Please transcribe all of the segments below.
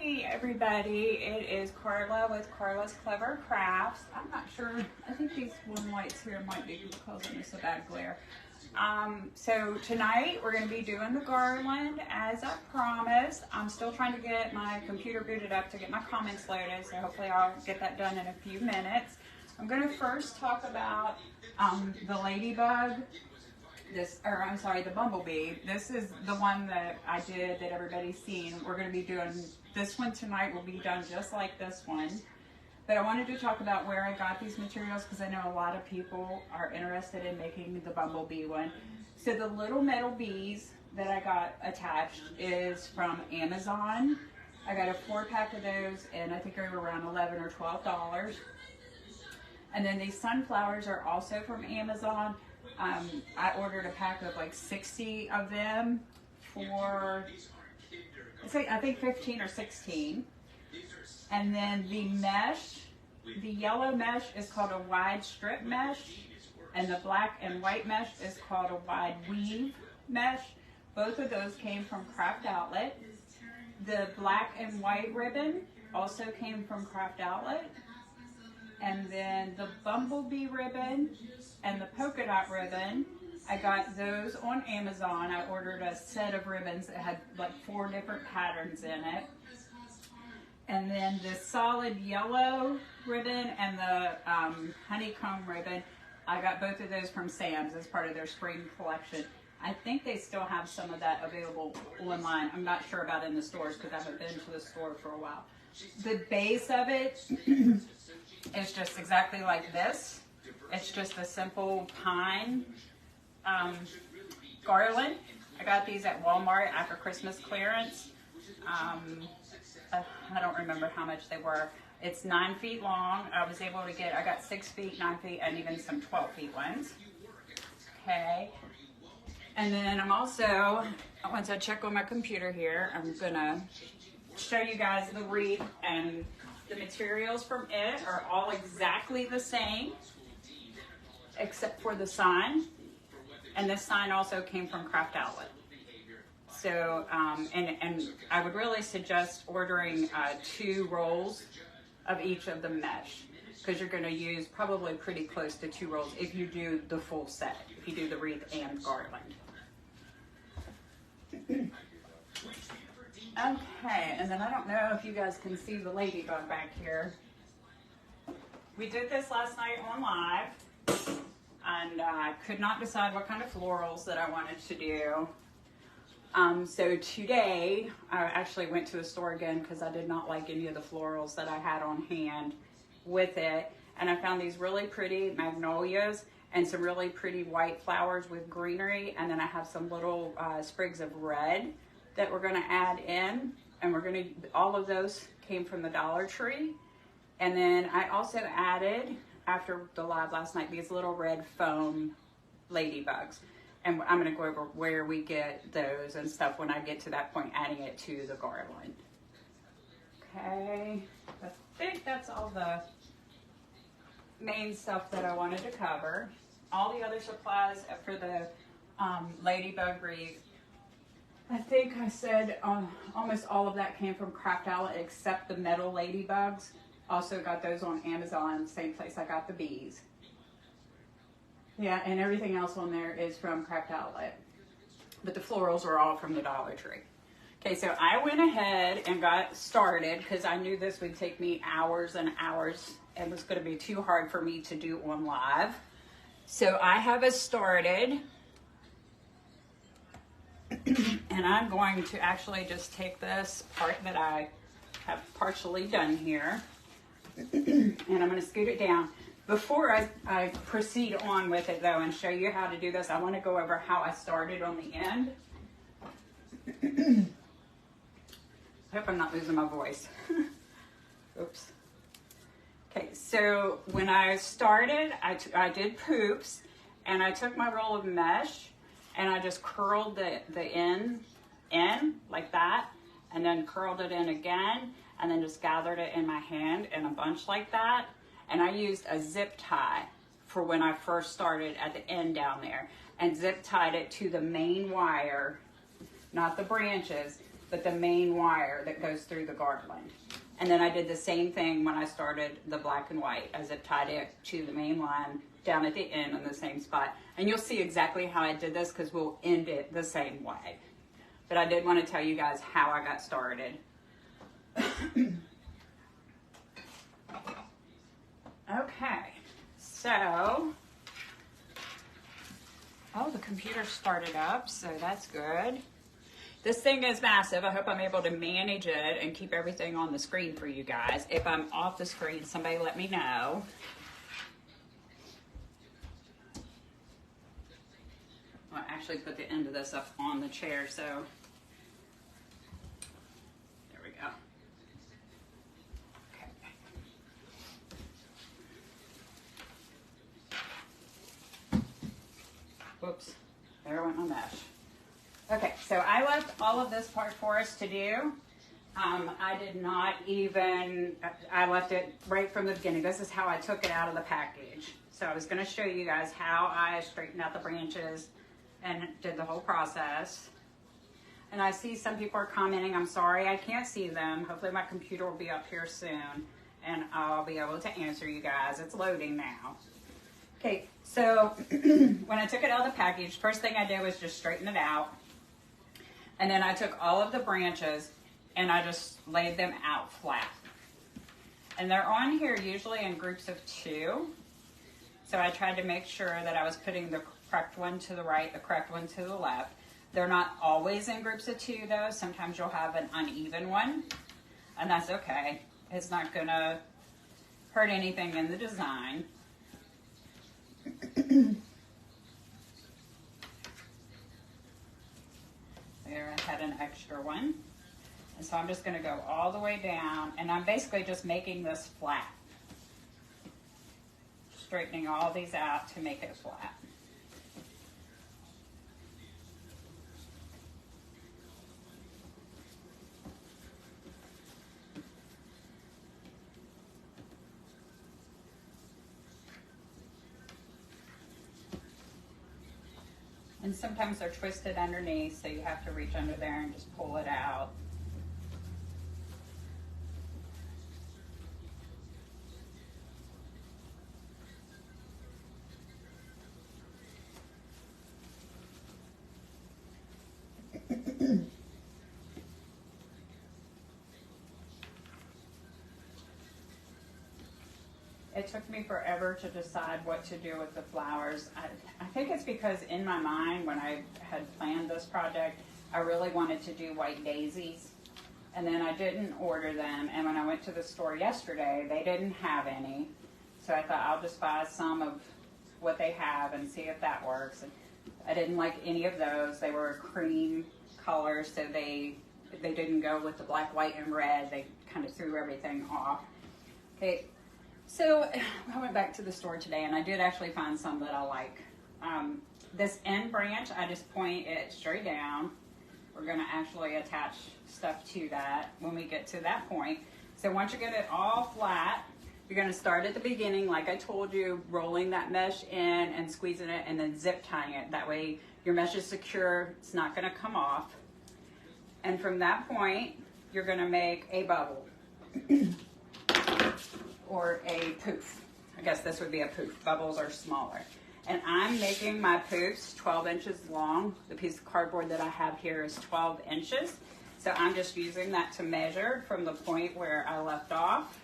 Hey everybody, it is Carla with Carla's Clever Crafts. I'm not sure, I think these one lights here might be causing us a bad glare. So tonight we're going to be doing the garland as I promised. I'm still trying to get my computer booted up to get my comments loaded, so hopefully I'll get that done in a few minutes. I'm going to first talk about the ladybug. The bumblebee. This is the one that I did that everybody's seen. We're going to be doing this one tonight. Will be done just like this one. But I wanted to talk about where I got these materials because I know a lot of people are interested in making the bumblebee one. So the little metal bees that I got attached is from Amazon. I got a 4-pack of those, and I think they were around $11 or $12. And then these sunflowers are also from Amazon. I ordered a pack of like 60 of them for, I think 15 or 16. And then the mesh, the yellow mesh is called a wide strip mesh, and the black and white mesh is called a wide weave mesh. Both of those came from Craft Outlet. The black and white ribbon also came from Craft Outlet. And then the bumblebee ribbon and the polka dot ribbon, I got those on Amazon. I ordered a set of ribbons that had like 4 different patterns in it. And then the solid yellow ribbon and the honeycomb ribbon, I got both of those from Sam's as part of their spring collection. I think they still have some of that available online. I'm not sure about in the stores because I haven't been to the store for a while. The base of it is just exactly like this. It's just a simple pine garland. I got these at Walmart after Christmas clearance. I don't remember how much they were. It's 9 feet long. I got 6 feet, 9 feet, and even some 12 feet ones. Okay. And then I'm also, once I check on my computer here, I'm gonna show you guys the wreath, and the materials from it are all exactly the same except for the sign, and this sign also came from Craft Outlet. So and I would really suggest ordering 2 rolls of each of the mesh, because you're going to use probably pretty close to 2 rolls if you do the full set, if you do the wreath and garland. Okay, and then I don't know if you guys can see the ladybug back here. We did this last night on live, and I could not decide what kind of florals that I wanted to do. So today, I actually went to a store again because I did not like any of the florals that I had on hand with it. And I found these really pretty magnolias and some really pretty white flowers with greenery. And then I have some little sprigs of red that we're going to add in, and all of those came from the Dollar Tree. And then I also added, after the live last night, these little red foam ladybugs, and I'm going to go over where we get those and stuff when I get to that point, adding it to the garland. Okay, I think that's all the main stuff that I wanted to cover. All the other supplies for the ladybug wreath, I think I said almost all of that came from Craft Outlet except the metal ladybugs. Also got those on Amazon, same place I got the bees. Yeah, and everything else on there is from Craft Outlet. But the florals are all from the Dollar Tree. Okay, so I went ahead and got started because I knew this would take me hours and hours and was going to be too hard for me to do on live. So I have us started. And I'm going to actually just take this part that I have partially done here, and I'm going to scoot it down. Before I proceed on with it though and show you how to do this, I want to go over how I started on the end. I hope I'm not losing my voice. Oops. Okay, so when I started, I did poofs, and I took my roll of mesh and I just curled the end in like that, and then curled it in again, and then just gathered it in my hand in a bunch like that. And I used a zip tie for when I first started at the end down there, and zip tied it to the main wire, not the branches, but the main wire that goes through the garland. And then I did the same thing when I started the black and white. I zip tied it to the main line down at the end in the same spot. And you'll see exactly how I did this because we'll end it the same way. But I did want to tell you guys how I got started. Okay, so, oh, the computer started up, so that's good. This thing is massive. I hope I'm able to manage it and keep everything on the screen for you guys. If I'm off the screen, somebody let me know. I'll actually put the end of this up on the chair, so there we go. Okay. Whoops, there went my mesh. Okay, so I left all of this part for us to do. I did not even, I left it right from the beginning. This is how I took it out of the package. So I was going to show you guys how I straightened out the branches and did the whole process. And I see some people are commenting, I'm sorry I can't see them. Hopefully my computer will be up here soon and I'll be able to answer you guys. It's loading now. Okay, so when I took it out of the package, first thing I did was just straighten it out. And then I took all of the branches and I just laid them out flat. And they're on here usually in groups of 2. So I tried to make sure that I was putting the correct one to the right, the correct one to the left. They're not always in groups of 2 though. Sometimes you'll have an uneven one, and that's okay. It's not gonna hurt anything in the design. There, I had an extra one. And so I'm just gonna go all the way down, and I'm basically just making this flat. Straightening all these out to make it flat. And sometimes they're twisted underneath, so you have to reach under there and just pull it out. It took me forever to decide what to do with the flowers. I think it's because in my mind, when I had planned this project, I really wanted to do white daisies. And then I didn't order them. And when I went to the store yesterday, they didn't have any. So I thought I'll just buy some of what they have and see if that works. And I didn't like any of those. They were cream colors, so they didn't go with the black, white, and red. They kind of threw everything off. Okay. So I went back to the store today and I did actually find some that I like. This end branch, I just point it straight down. We're going to actually attach stuff to that when we get to that point. So once you get it all flat, you're going to start at the beginning, like I told you, rolling that mesh in and squeezing it and then zip tying it. That way your mesh is secure, it's not going to come off. And from that point, you're going to make a bubble. Or a poof. I guess this would be a poof. Bubbles are smaller. And I'm making my poofs 12 inches long. The piece of cardboard that I have here is 12 inches. So I'm just using that to measure from the point where I left off.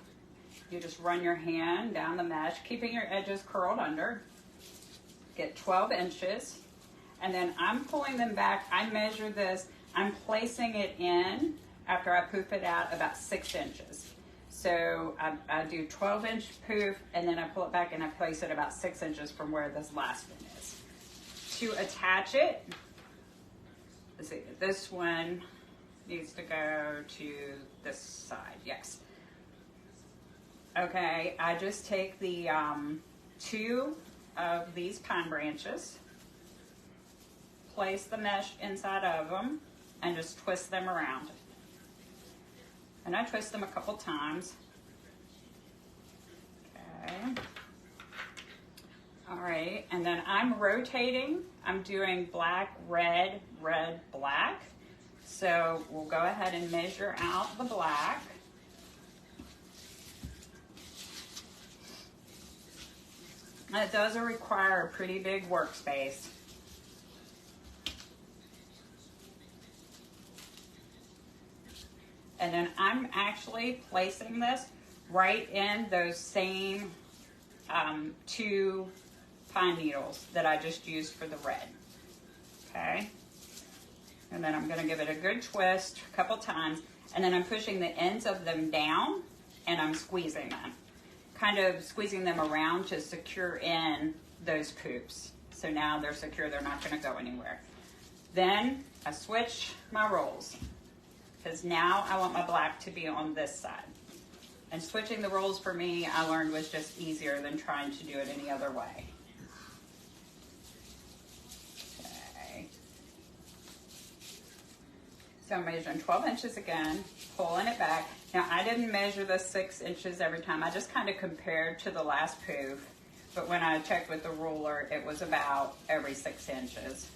You just run your hand down the mesh, keeping your edges curled under. Get 12 inches. And then I'm pulling them back. I measure this. I'm placing it in, after I poof it out, about 6 inches. So I do 12-inch poof, and then I pull it back and I place it about 6 inches from where this last one is. To attach it, let's see, this one needs to go to this side, yes. Okay, I just take the 2 of these pine branches, place the mesh inside of them, and just twist them around. And I twist them a couple times. Okay. All right, and then I'm rotating. I'm doing black, red, red, black. So we'll go ahead and measure out the black. It does require a pretty big workspace. And then I'm actually placing this right in those same 2 pine needles that I just used for the red. Okay. And then I'm going to give it a good twist a couple times. And then I'm pushing the ends of them down and I'm squeezing them. Kind of squeezing them around to secure in those poofs. So now they're secure, they're not going to go anywhere. Then I switch my rolls because now I want my black to be on this side. And switching the rolls for me, I learned, was just easier than trying to do it any other way. Okay. So I'm measuring 12 inches again, pulling it back. Now I didn't measure the 6 inches every time. I just kind of compared to the last poof. But when I checked with the ruler, it was about every 6 inches.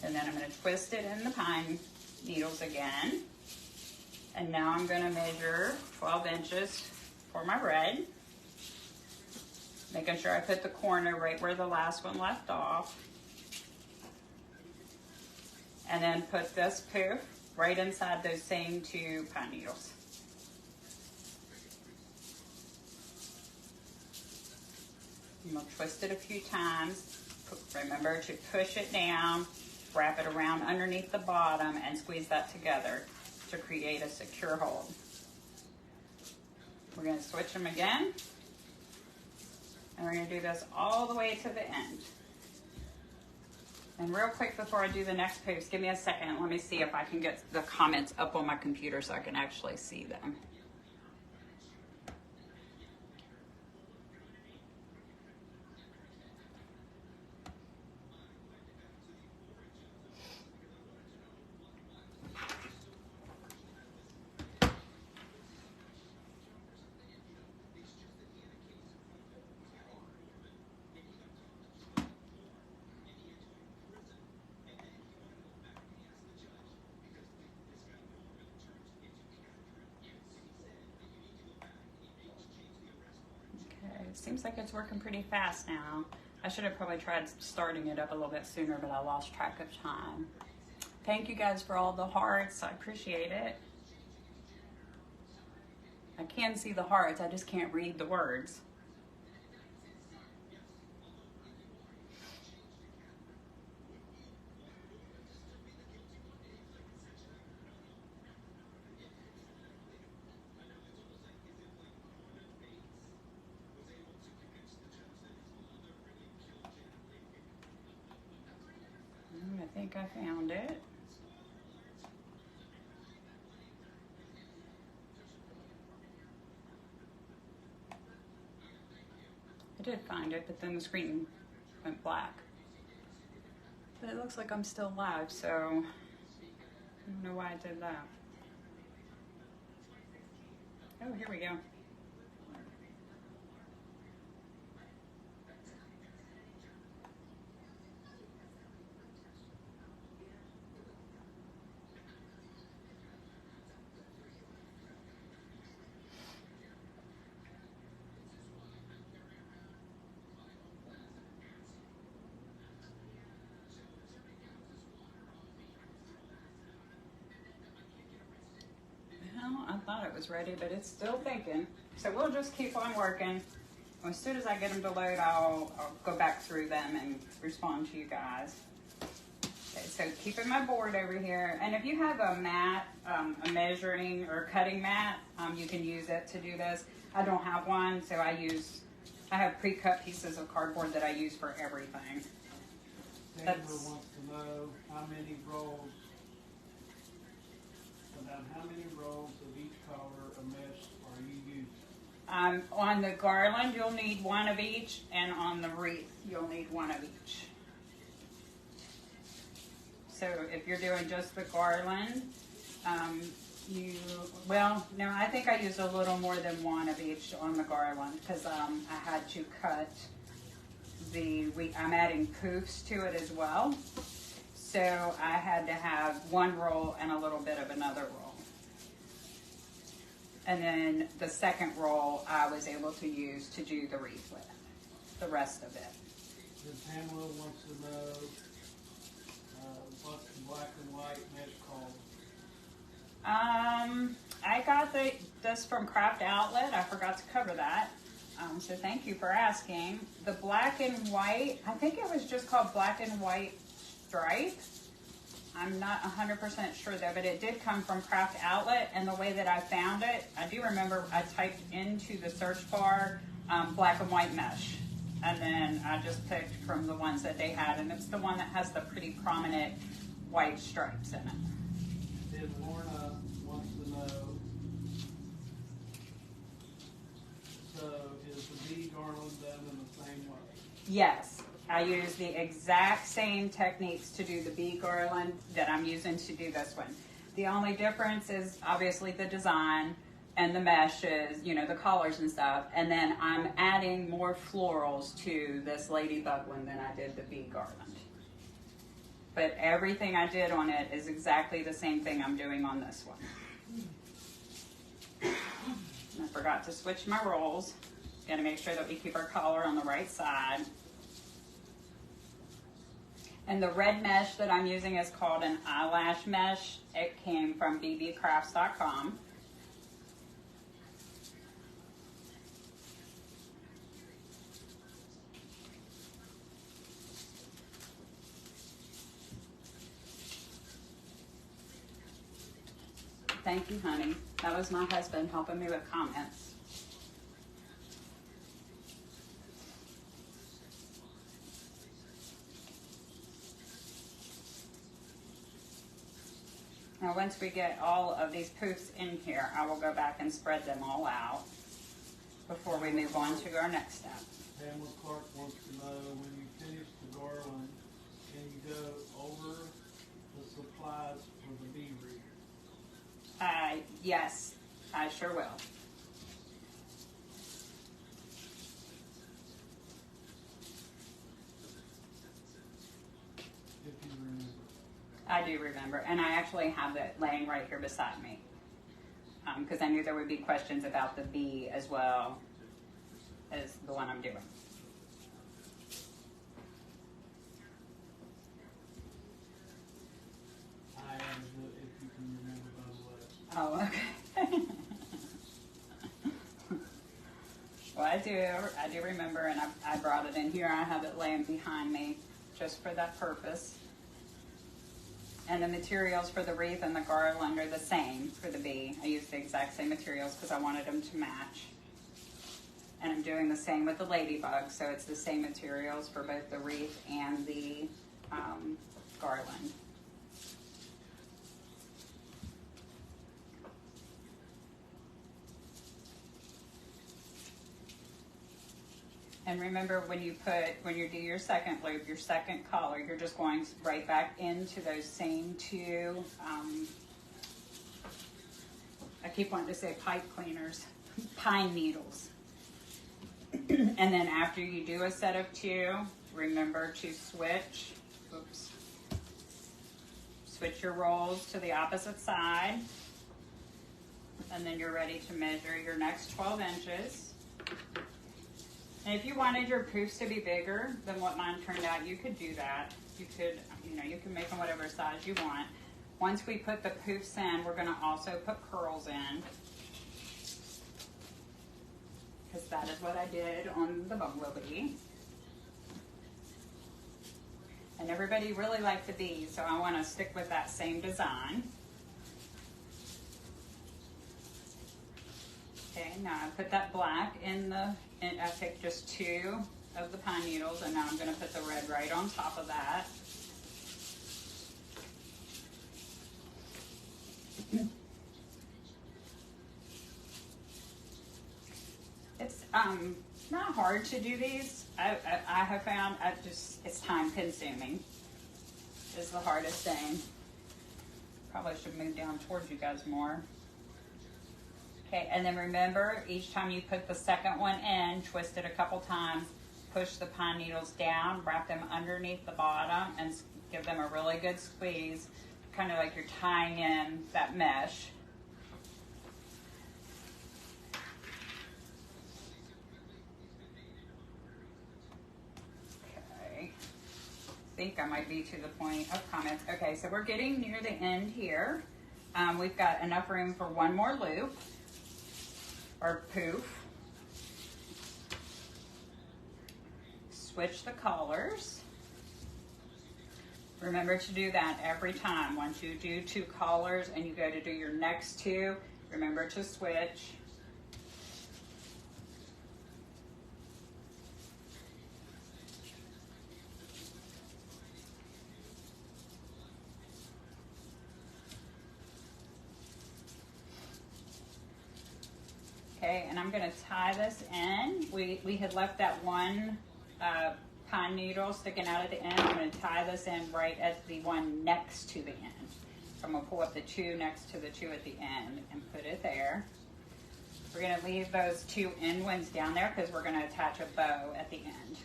And then I'm going to twist it in the pine needles again. And now I'm going to measure 12 inches for my red. Making sure I put the corner right where the last one left off. And then put this poof right inside those same 2 pine needles. I'm going to twist it a few times. Remember to push it down, wrap it around underneath the bottom, and squeeze that together to create a secure hold. We're going to switch them again. And we're going to do this all the way to the end. And real quick before I do the next post, give me a second. Let me see if I can get the comments up on my computer so I can actually see them. Seems like it's working pretty fast now. I should have probably tried starting it up a little bit sooner, but I lost track of time. Thank you guys for all the hearts. I appreciate it. I can see the hearts, I just can't read the words. I think I found it. I did find it, but then the screen went black. But it looks like I'm still live, so I don't know why I did that. Oh, here we go. I thought it was ready, but it's still thinking. So we'll just keep on working. As soon as I get them to load, I'll go back through them and respond to you guys. Okay, so keeping my board over here. And if you have a mat, a measuring or cutting mat, you can use it to do this. I don't have one, so I have pre-cut pieces of cardboard that I use for everything. Denver wants to know how many rolls of each color of mesh are you using? On the Garland, you'll need 1 of each, and on the wreath, you'll need 1 of each. So if you're doing just the Garland, no, I think I used a little more than 1 of each on the Garland because I had to cut I'm adding poofs to it as well. So I had to have one roll and a little bit of another roll. And then the second roll I was able to use to do the wreath with, the rest of it. Then Pamela wants to know what the black and white mesh called. I got this from Craft Outlet. I forgot to cover that. So thank you for asking. The black and white, I think it was just called black and white stripe. I'm not 100% sure though, but it did come from Craft Outlet, and the way that I found it, I do remember I typed into the search bar black and white mesh, and then I just picked from the ones that they had, and it's the one that has the pretty prominent white stripes in it. Then Lorna wants to know, so is the bee garland done in the same way? Yes, I use the exact same techniques to do the bee garland that I'm using to do this one. The only difference is obviously the design and the meshes, you know, the collars and stuff. And then I'm adding more florals to this ladybug one than I did the bee garland. But everything I did on it is exactly the same thing I'm doing on this one. And I forgot to switch my rolls. Gotta make sure that we keep our collar on the right side. And the red mesh that I'm using is called an eyelash mesh. It came from bbcrafts.com. Thank you, honey. That was my husband helping me with comments. Now once we get all of these poofs in here, I will go back and spread them all out before we move on to our next step. Pamela Clark wants to know, when you finish the garland, can you go over the supplies for the bee wreath? Yes, I sure will. If you remember. I do remember, and I actually have it laying right here beside me because I knew there would be questions about the bee as well as the one I'm doing. I added it if you can remember, by the way. Oh, okay. Well, I do remember, and I brought it in here. I have it laying behind me just for that purpose. And the materials for the wreath and the garland are the same for the bee. I used the exact same materials because I wanted them to match. And I'm doing the same with the ladybug, so it's the same materials for both the wreath and the garland. And remember, when you do your second loop, your second collar, you're just going right back into those same two, I keep wanting to say pipe cleaners, pine needles. And then after you do a set of two, remember to switch your rolls to the opposite side. And then you're ready to measure your next 12 inches. And if you wanted your poofs to be bigger than what mine turned out, you could do that. You can make them whatever size you want. Once we put the poofs in, we're going to also put curls in. Because that is what I did on the bumblebee. And everybody really liked the bees, so I want to stick with that same design. Okay, now I put that black in and I picked just two of the pine needles, and now I'm going to put the red right on top of that. It's not hard to do these. I have found it's time consuming is the hardest thing. Probably should move down towards you guys more. Okay, and then remember, each time you put the second one in, twist it a couple times, push the pine needles down, wrap them underneath the bottom, and Give them a really good squeeze, kind of like you're tying in that mesh. Okay, I think I might be to the point of comments. Okay, so we're getting near the end here. We've got enough room for one more loop or poof. Switch the colors. Remember to do that every time. Once you do 2 colors and you go to do your next 2, remember to switch. Okay, and I'm going to tie this in. We had left that one pine needle sticking out at the end. I'm going to tie this in right at the one next to the end. So I'm going to pull up the 2 next to the 2 at the end and put it there. We're going to leave those 2 end ones down there because we're going to attach a bow at the end.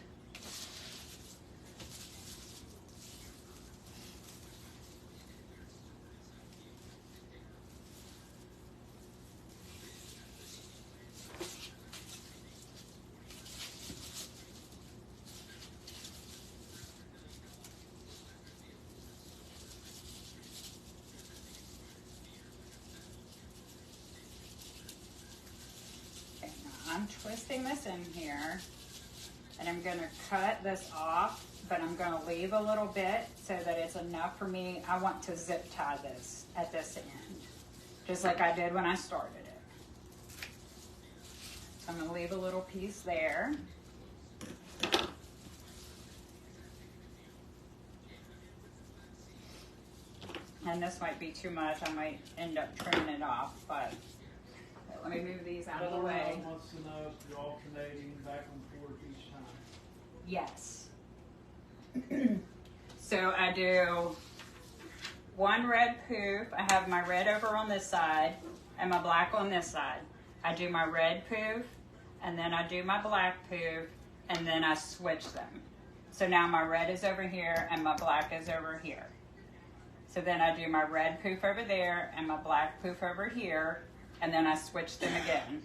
I'm twisting this in here, and I'm going to cut this off, but I'm going to leave a little bit so that it's enough for me. I want to zip tie this at this end, just like I did when I started it. So I'm going to leave a little piece there. And this might be too much. I might end up trimming it off, but let me move these out of the way. Wants to know if you're alternating back and forth each time. Yes. So I do one red poof. I have my red over on this side and my black on this side. I do my red poof, and then I do my black poof, and then I switch them. So now my red is over here and my black is over here. So then I do my red poof over there and my black poof over here, and then I switch them again.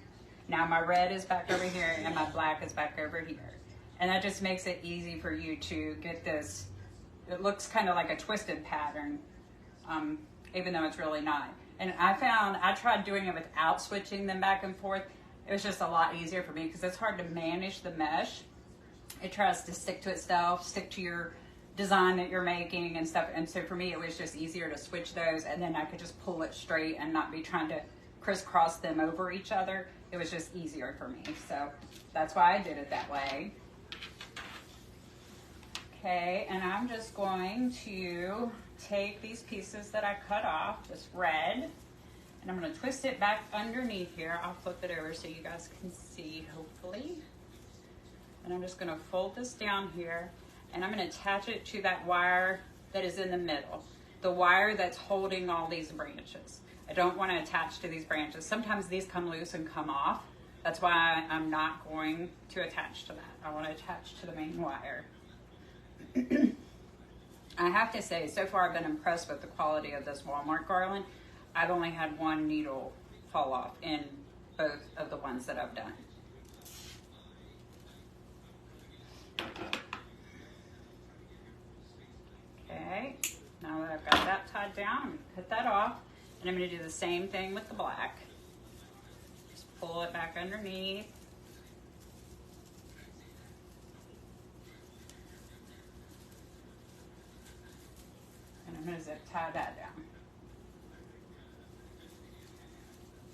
Now my red is back over here and my black is back over here. And that just makes it easy for you to get this. It looks kind of like a twisted pattern, even though it's really not. And I tried doing it without switching them back and forth. It was just a lot easier for me because it's hard to manage the mesh. It tries to stick to itself, stick to your design that you're making and stuff. And so for me, it was just easier to switch those, and then I could just pull it straight and not be trying to crisscross them over each other. It was just easier for me. So that's why I did it that way. Okay, and I'm just going to take these pieces that I cut off, this red, and I'm going to twist it back underneath here. I'll flip it over so you guys can see, hopefully. And I'm just going to fold this down here, and I'm going to attach it to that wire that is in the middle, the wire that's holding all these branches. I don't want to attach to these branches. Sometimes these come loose and come off. That's why I'm not going to attach to that. I want to attach to the main wire. I have to say, so far I've been impressed with the quality of this Walmart garland. I've only had one needle fall off in both of the ones that I've done. Okay, now that I've got that tied down, I'm going to cut that off, and I'm going to do the same thing with the black. Just pull it back underneath. And I'm going to zip tie that down.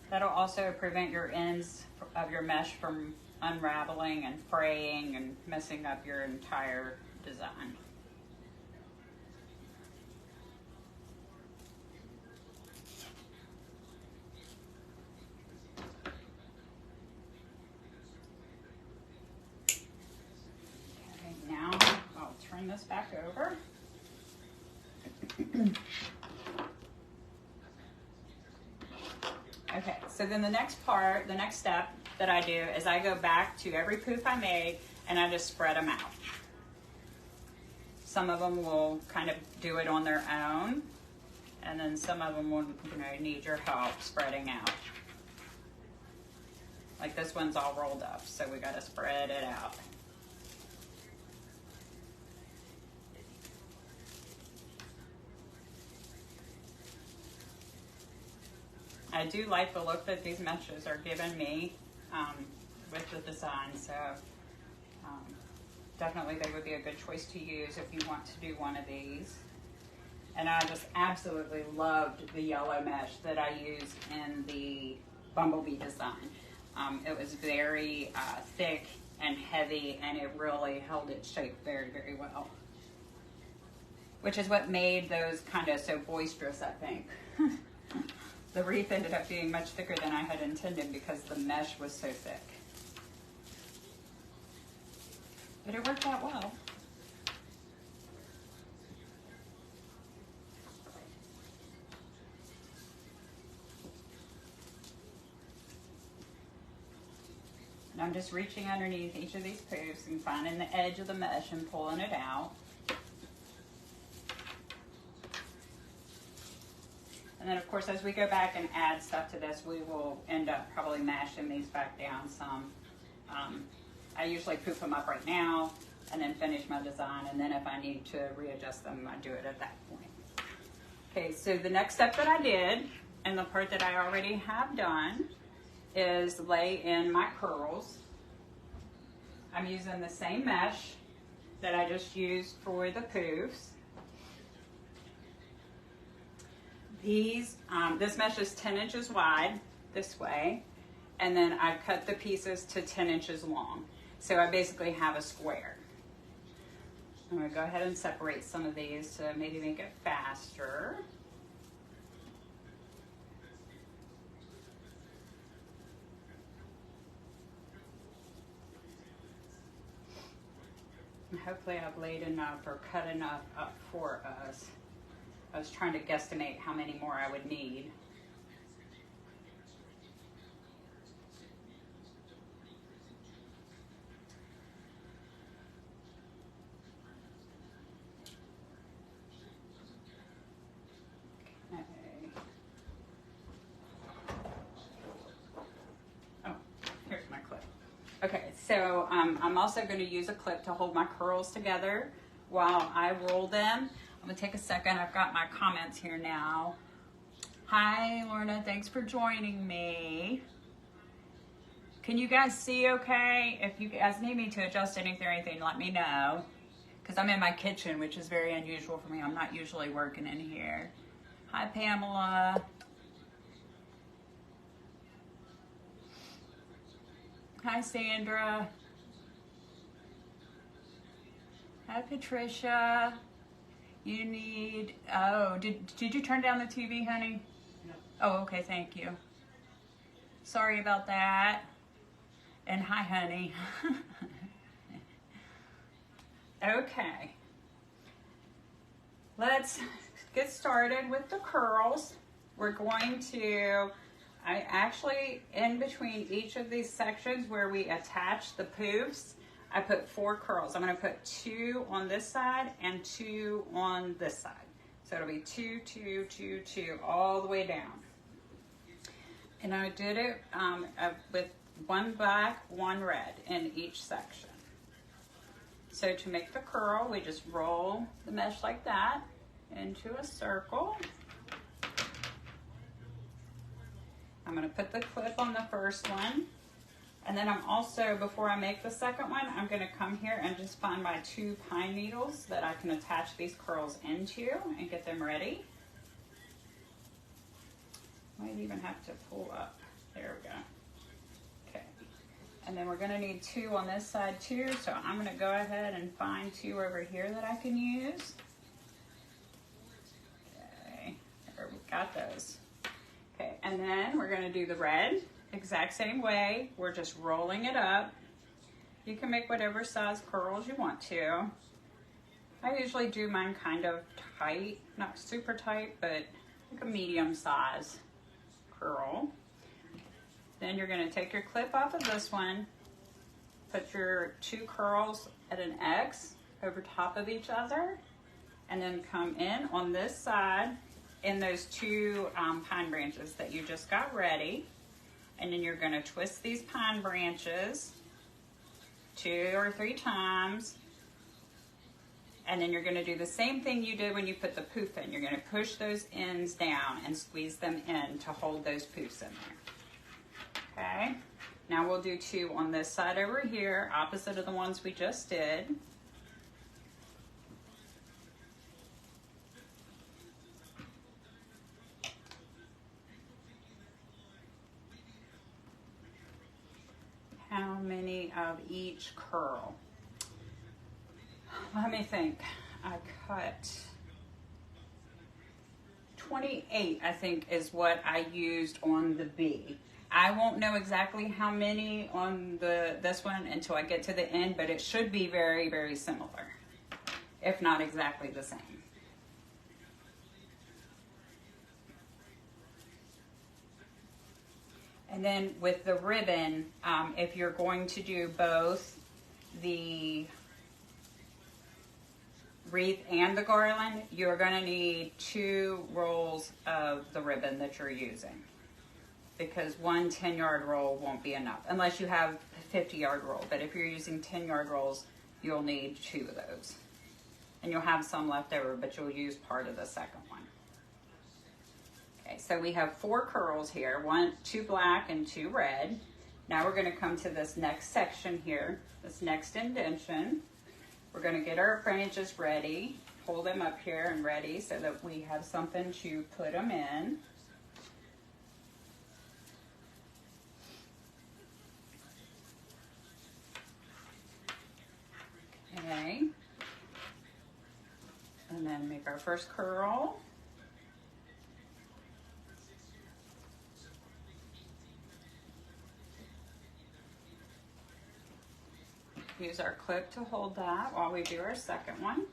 That'll also prevent your ends of your mesh from unraveling and fraying and messing up your entire design. Okay, now I'll turn this back over. Okay, so then the next step that I do is I go back to every poof I made and I just spread them out. Some of them will kind of do it on their own, and then some of them will, you know, need your help spreading out. Like this one's all rolled up, so we gotta spread it out. I do like the look that these meshes are giving me with the design, so definitely they would be a good choice to use if you want to do one of these. And I just absolutely loved the yellow mesh that I used in the bumblebee design. It was very thick and heavy, and it really held its shape very, very well. Which is what made those kind of so boisterous, I think. The wreath ended up being much thicker than I had intended because the mesh was so thick. But it worked out well. And I'm just reaching underneath each of these poofs and finding the edge of the mesh and pulling it out. And then of course, as we go back and add stuff to this, we will end up probably mashing these back down some. I usually poof them up right now and then finish my design. And then if I need to readjust them, I do it at that point. Okay, so the next step that I did, and the part that I already have done, is lay in my curls. I'm using the same mesh that I just used for the poofs. This mesh is 10 inches wide this way, and then I cut the pieces to 10 inches long. So I basically have a square. I'm going to go ahead and separate some of these to maybe make it faster. And hopefully I've laid enough or cut enough up for us. I was trying to guesstimate how many more I would need. Okay. Oh, here's my clip. Okay, so I'm also going to use a clip to hold my curls together while I roll them. I'm gonna take a second. I've got my comments here now. Hi, Lorna, thanks for joining me. Can you guys see okay? If you guys need me to adjust anything or anything, let me know. Because I'm in my kitchen, which is very unusual for me. I'm not usually working in here. Hi, Pamela. Hi, Sandra. Hi, Patricia. You need, oh, did you turn down the TV, honey? No. Oh, okay, thank you. Sorry about that. And hi, honey. Okay. Let's get started with the curls. We're going to, I actually, in between each of these sections where we attach the poofs, I put 4 curls. I'm going to put 2 on this side and 2 on this side. So it'll be 2, 2, 2, 2 all the way down. And I did it with 1 black, 1 red in each section. So to make the curl, we just roll the mesh like that into a circle. I'm going to put the clip on the first one. And then I'm also, before I make the second one, I'm going to come here and just find my 2 pine needles that I can attach these curls into and get them ready. Might even have to pull up. There we go. Okay. And then we're going to need 2 on this side too, so I'm going to go ahead and find 2 over here that I can use. Okay, there we got those. Okay, and then we're going to do the red. Exact same way. We're just rolling it up. You can make whatever size curls you want to. I usually do mine kind of tight, not super tight, but like a medium size curl. Then you're going to take your clip off of this one, put your 2 curls at an X over top of each other, and then come in on this side in those two pine branches that you just got ready. And then you're going to twist these pine branches 2 or 3 times. And then you're going to do the same thing you did when you put the poof in. You're going to push those ends down and squeeze them in to hold those poofs in there. Okay? Now we'll do 2 on this side over here, opposite of the ones we just did. How many of each curl? Let me think. I cut 28, I think, is what I used on the B. I won't know exactly how many on this one until I get to the end, but it should be very, very similar, if not exactly the same. And then with the ribbon, if you're going to do both the wreath and the garland, you're going to need 2 rolls of the ribbon that you're using, because one 10-yard roll won't be enough unless you have a 50-yard roll. But if you're using 10-yard rolls, you'll need 2 of those, and you'll have some left over, but you'll use part of the second one. Okay, so we have 4 curls here, 2 black and 2 red. Now we're going to come to this next section here, this next indentation. We're going to get our branches ready, pull them up here and ready so that we have something to put them in. Okay, and then make our first curl. Use our clip to hold that while we do our second one.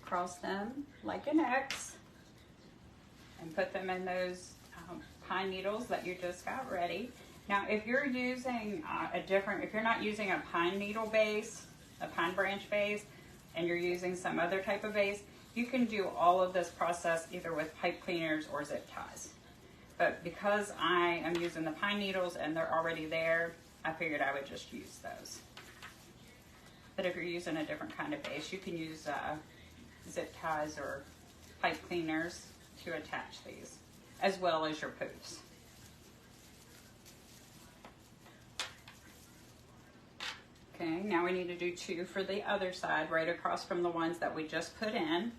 Cross them like an X and put them in those pine needles that you just got ready. Now, if you're using if you're not using a pine needle base, a pine branch base, and you're using some other type of base, you can do all of this process either with pipe cleaners or zip ties. But because I am using the pine needles and they're already there, I figured I would just use those. But if you're using a different kind of base, you can use zip ties or pipe cleaners to attach these, as well as your poofs. Okay, now we need to do 2 for the other side, right across from the ones that we just put in.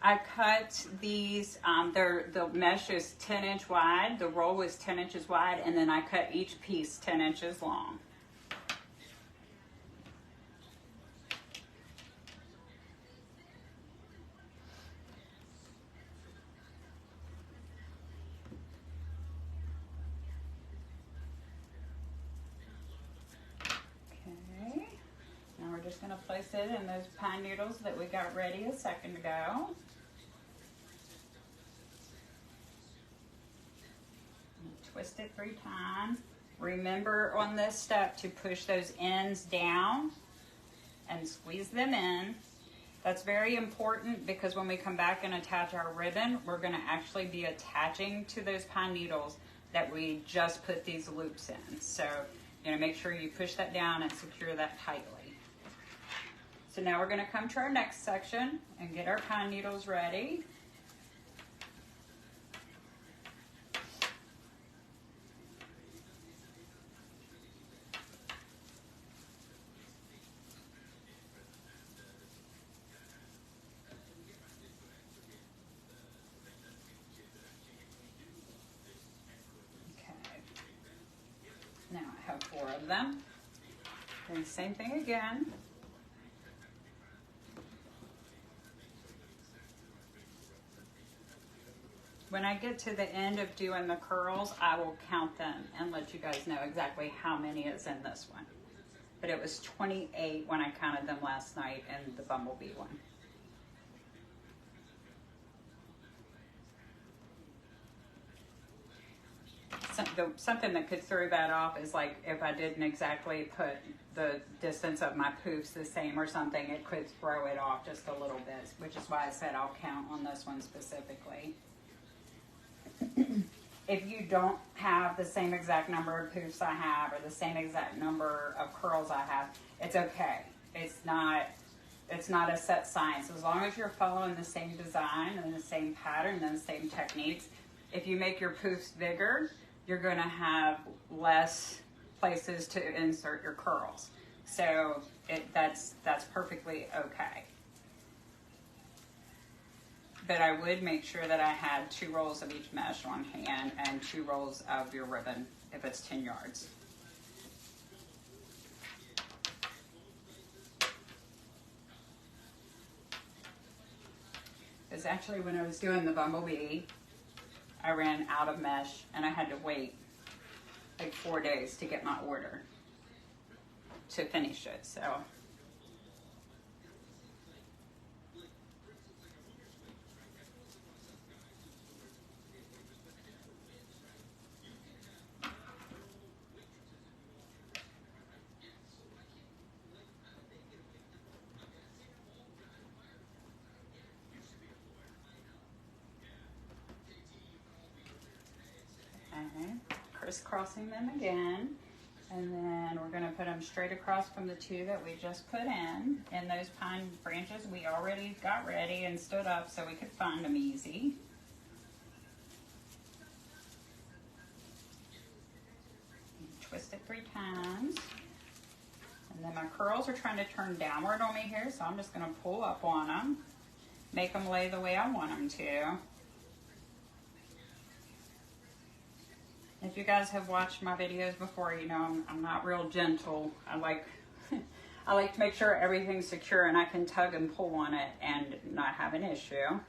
I cut these, the mesh is 10-inch wide, the roll was 10 inches wide, and then I cut each piece 10 inches long. Just going to place it in those pine needles that we got ready a second ago. Twist it 3 times. Remember on this step to push those ends down and squeeze them in. That's very important because when we come back and attach our ribbon, we're going to actually be attaching to those pine needles that we just put these loops in. So you're going to make sure you push that down and secure that tightly. So now we're going to come to our next section and get our pine needles ready. Okay. Now I have 4 of them. Doing the same thing again. When I get to the end of doing the curls, I will count them and let you guys know exactly how many is in this one. But it was 28 when I counted them last night in the bumblebee one. Something that could throw that off is like if I didn't exactly put the distance of my poofs the same or something, it could throw it off just a little bit, which is why I said I'll count on this one specifically. If you don't have the same exact number of poofs I have or the same exact number of curls I have, it's okay. It's not a set science. As long as you're following the same design and the same pattern and the same techniques, if you make your poofs bigger, you're going to have less places to insert your curls. So that's perfectly okay. But I would make sure that I had 2 rolls of each mesh on hand and 2 rolls of your ribbon if it's 10 yards. Because actually when I was doing the bumblebee, I ran out of mesh and I had to wait like 4 days to get my order to finish it. So crisscrossing them again, and then we're going to put them straight across from the 2 that we just put in. And those pine branches we already got ready and stood up so we could find them easy. Twist it 3 times. And then my curls are trying to turn downward on me here, so I'm just going to pull up on them, make them lay the way I want them to. If you guys have watched my videos before, you know I'm not real gentle. I like to make sure everything's secure and I can tug and pull on it and not have an issue.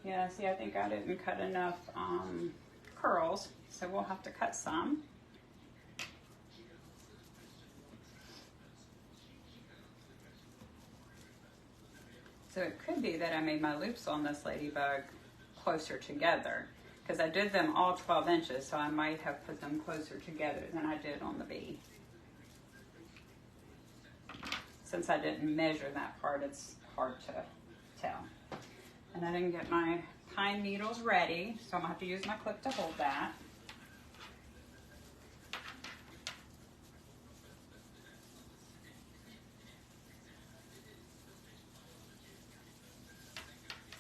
Yeah, see, I think I didn't cut enough curls, so we'll have to cut some. So it could be that I made my loops on this ladybug closer together, because I did them all 12 inches, so I might have put them closer together than I did on the bee. Since I didn't measure that part, it's hard to tell. And I didn't get my pine needles ready, so I'm gonna have to use my clip to hold that.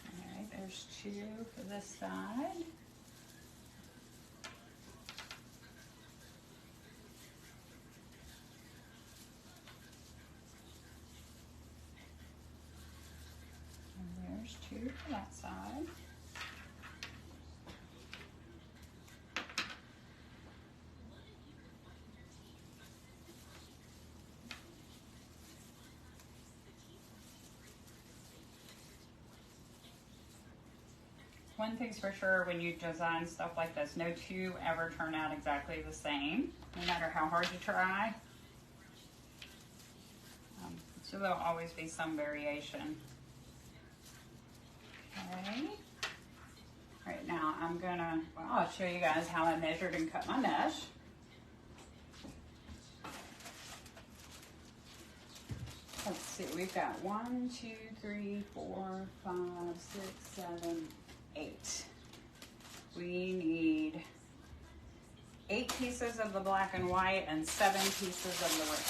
All right, there's 2 for this side. There's 2 for that side. One thing's for sure, when you design stuff like this, no 2 ever turn out exactly the same, no matter how hard you try. So there'll always be some variation. Okay. Right now I'll show you guys how I measured and cut my mesh. Let's see, we've got 1, 2, 3, 4, 5, 6, 7, 8. We need 8 pieces of the black and white and 7 pieces of the red.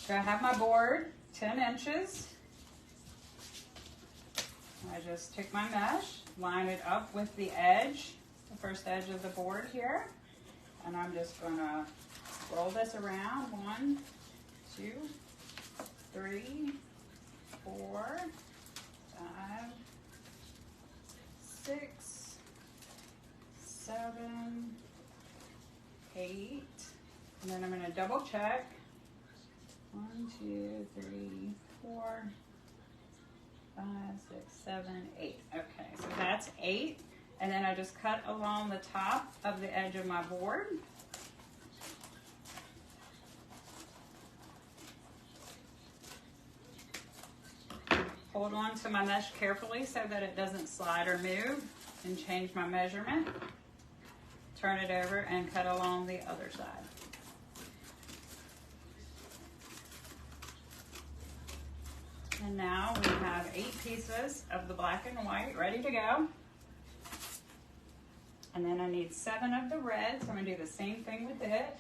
So I have my board, 10 inches. I just took my mesh, line it up with the edge, the first edge of the board here, and I'm just going to roll this around. 1, 2, 3, 4, 5, 6, 7, 8, and then I'm going to double check. 1, 2, 3, 4, 5, 6, 7, 8. Okay, so that's 8. And then I just cut along the top of the edge of my board. Hold on to my mesh carefully so that it doesn't slide or move, and change my measurement. Turn it over and cut along the other side. And now we have 8 pieces of the black and white ready to go. And then I need 7 of the red, so I'm going to do the same thing with it.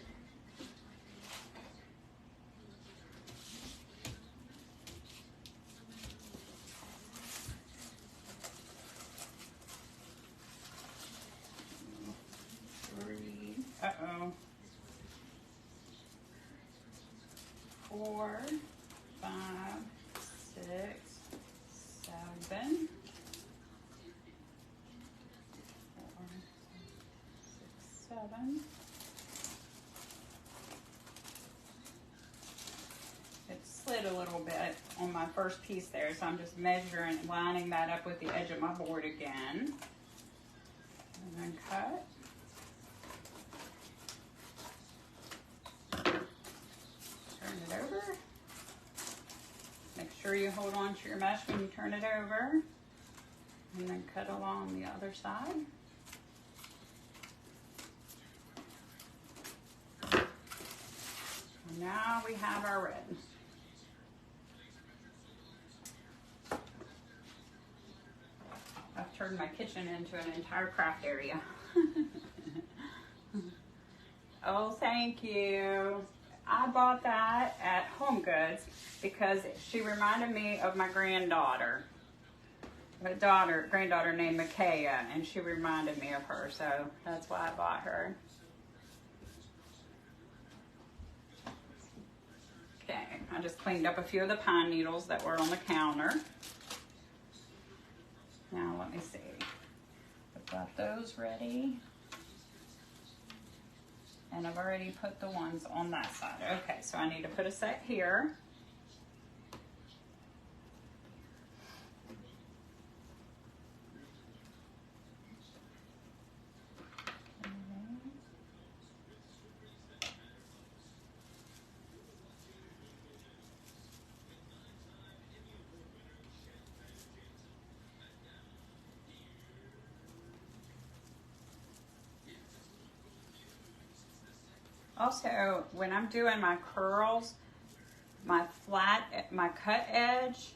Uh-oh. 4, 5, 6, 7. 4, 6, 7. It slid a little bit on my first piece there, so I'm just measuring, lining that up with the edge of my board again. And then cut. Turn it over. Make sure you hold on to your mesh when you turn it over. And then cut along the other side. And now we have our red. I've turned my kitchen into an entire craft area. Oh, thank you. I bought that at Home Goods because she reminded me of my granddaughter. Granddaughter named Micaiah, and she reminded me of her, so that's why I bought her. Okay, I just cleaned up a few of the pine needles that were on the counter. Now let me see. I've got those ready. And I've already put the ones on that side. Okay, so I need to put a set here. Also, when I'm doing my curls, my cut edge,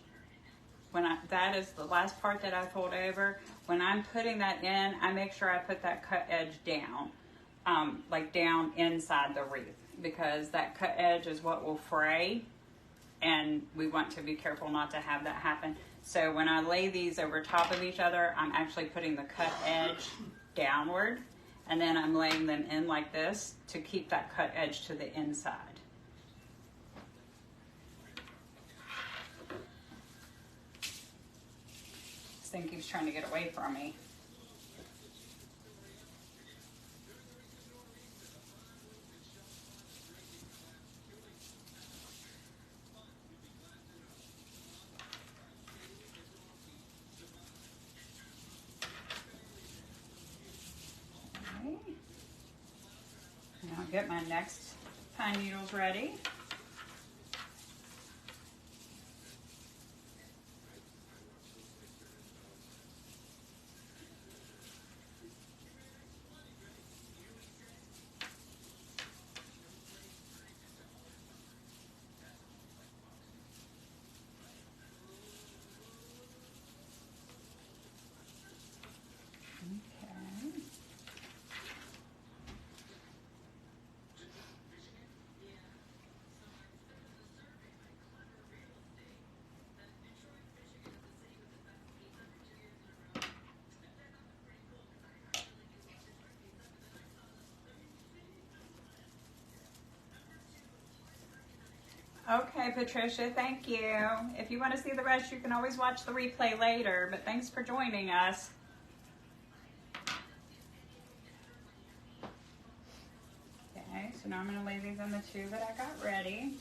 that is the last part that I fold over. When I'm putting that in, I make sure I put that cut edge down, like down inside the wreath, because that cut edge is what will fray, and we want to be careful not to have that happen. So when I lay these over top of each other, I'm actually putting the cut edge downward. And then I'm laying them in like this to keep that cut edge to the inside. This thing keeps trying to get away from me. Now I'll get my next pine needles ready. Okay, Patricia, thank you. If you want to see the rest, you can always watch the replay later, but thanks for joining us. Okay, so now I'm going to lay these in the two that I got ready.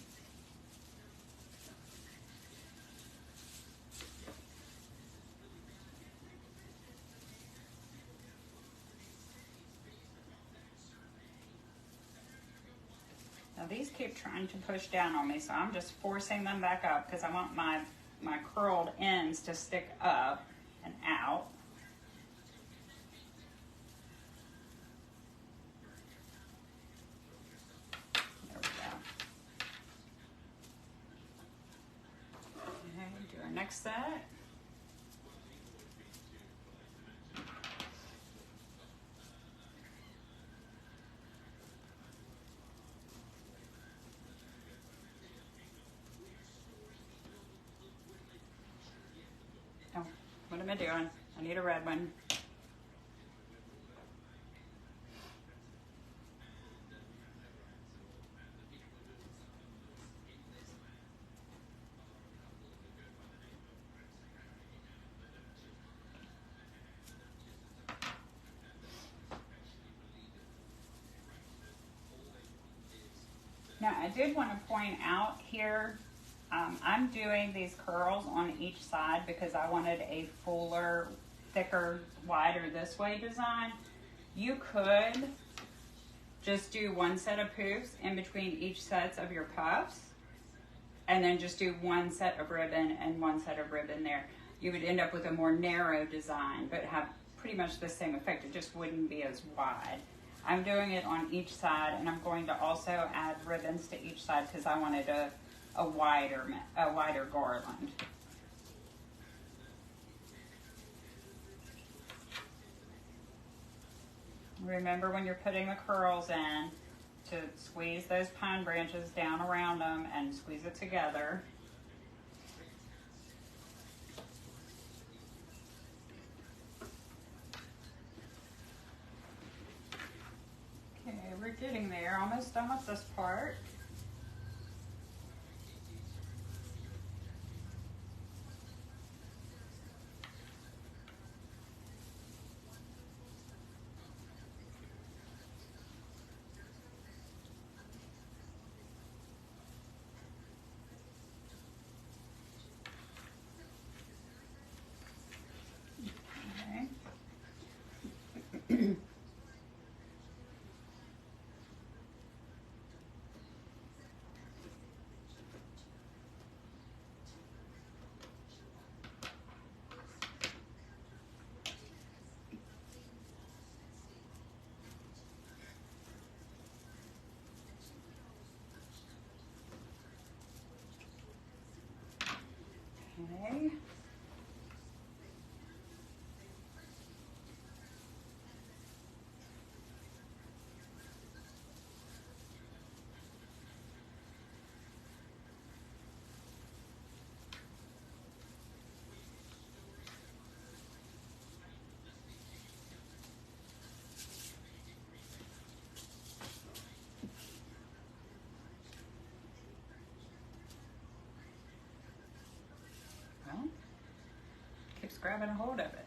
these keep trying to push down on me, so I'm just forcing them back up because I want my curled ends to stick up and out. There we go. Okay, do our next set. Oh, what am I doing? I need a red one. Now, I did want to point out here, I'm doing these curls on each side because I wanted a fuller, thicker, wider this way design. You could just do one set of poofs in between each sets of your puffs, and then just do one set of ribbon and one set of ribbon there. You would end up with a more narrow design, but have pretty much the same effect. It just wouldn't be as wide. I'm doing it on each side, and I'm going to also add ribbons to each side because I wanted a wider garland. Remember when you're putting the curls in to squeeze those pine branches down around them and squeeze it together. Okay, we're getting there. Almost done with this part. Okay. Well, keeps grabbing a hold of it.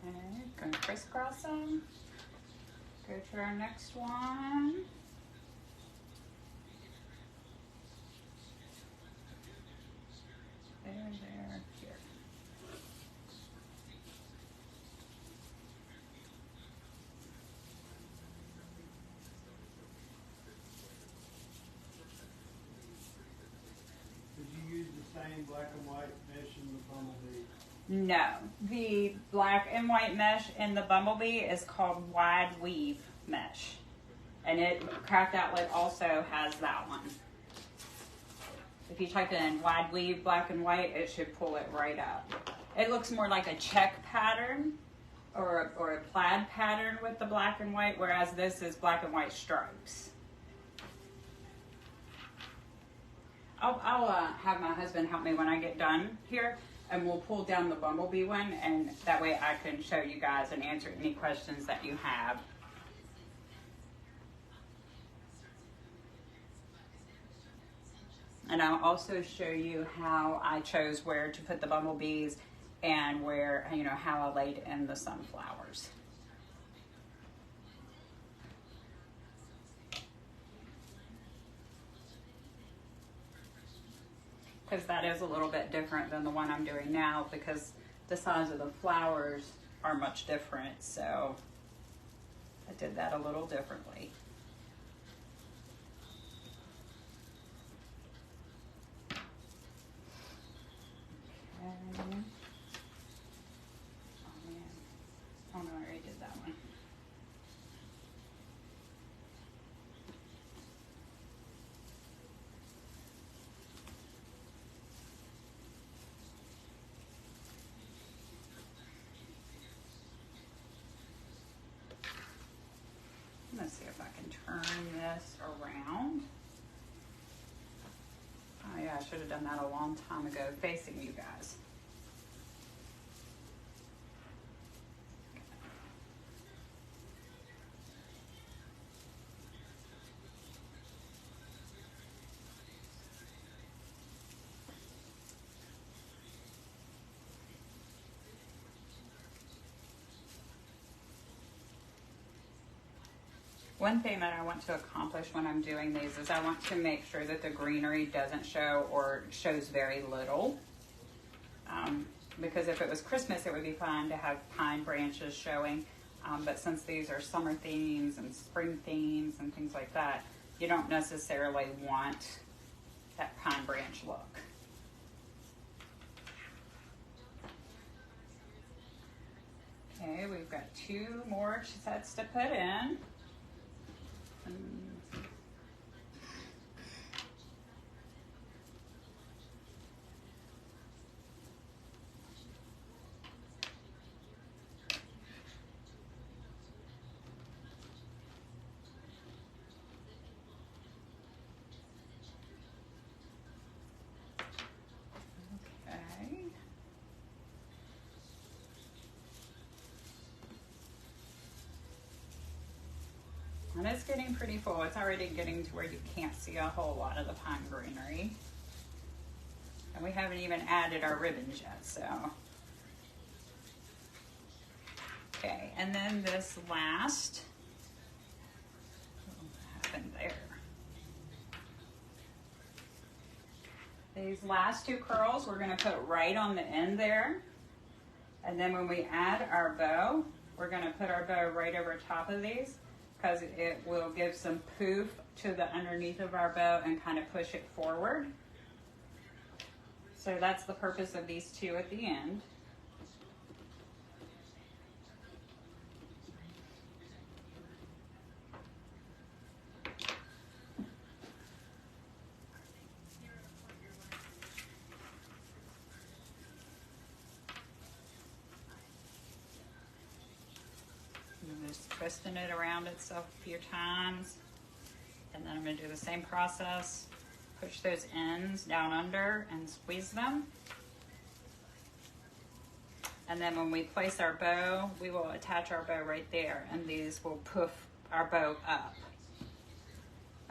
Okay, gonna crisscross them. Go to our next one. There, here. Did you use the same black and white mesh in the bumblebee? No, the black and white mesh in the bumblebee is called wide weave mesh. And Craft Outlet also has that one. If you type in wide weave black and white, it should pull it right up. It looks more like a check pattern or a plaid pattern with the black and white, whereas this is black and white stripes. I'll have my husband help me when I get done here, and we'll pull down the bumblebee one, and that way I can show you guys and answer any questions that you have. And I'll also show you how I chose where to put the bumblebees and where, how I laid in the sunflowers. because that is a little bit different than the one I'm doing now because the size of the flowers are much different. So I did that a little differently. Okay. Oh man. Oh no, I already did that one. Let's see if I can turn this around. Oh yeah, I should have done that a long time ago, facing you guys. One thing that I want to accomplish when I'm doing these is I want to make sure that the greenery doesn't show or shows very little. Because if it was Christmas, it would be fun to have pine branches showing. But since these are summer themes and spring themes and things like that, you don't necessarily want that pine branch look. Okay, we've got 2 more sets to put in. Okay. And it's getting pretty full. It's already getting to where you can't see a whole lot of the pine greenery. And we haven't even added our ribbons yet, so. Okay, and then this last, what happened there? These last 2 curls we're gonna put right on the end there. And then when we add our bow, we're gonna put our bow right over top of these, because it will give some poof to the underneath of our bow and kind of push it forward. So that's the purpose of these 2 at the end. Just twisting it around itself a few times, and then I'm going to do the same process. Push those ends down under and squeeze them, and then when we place our bow, we will attach our bow right there, and these will poof our bow up.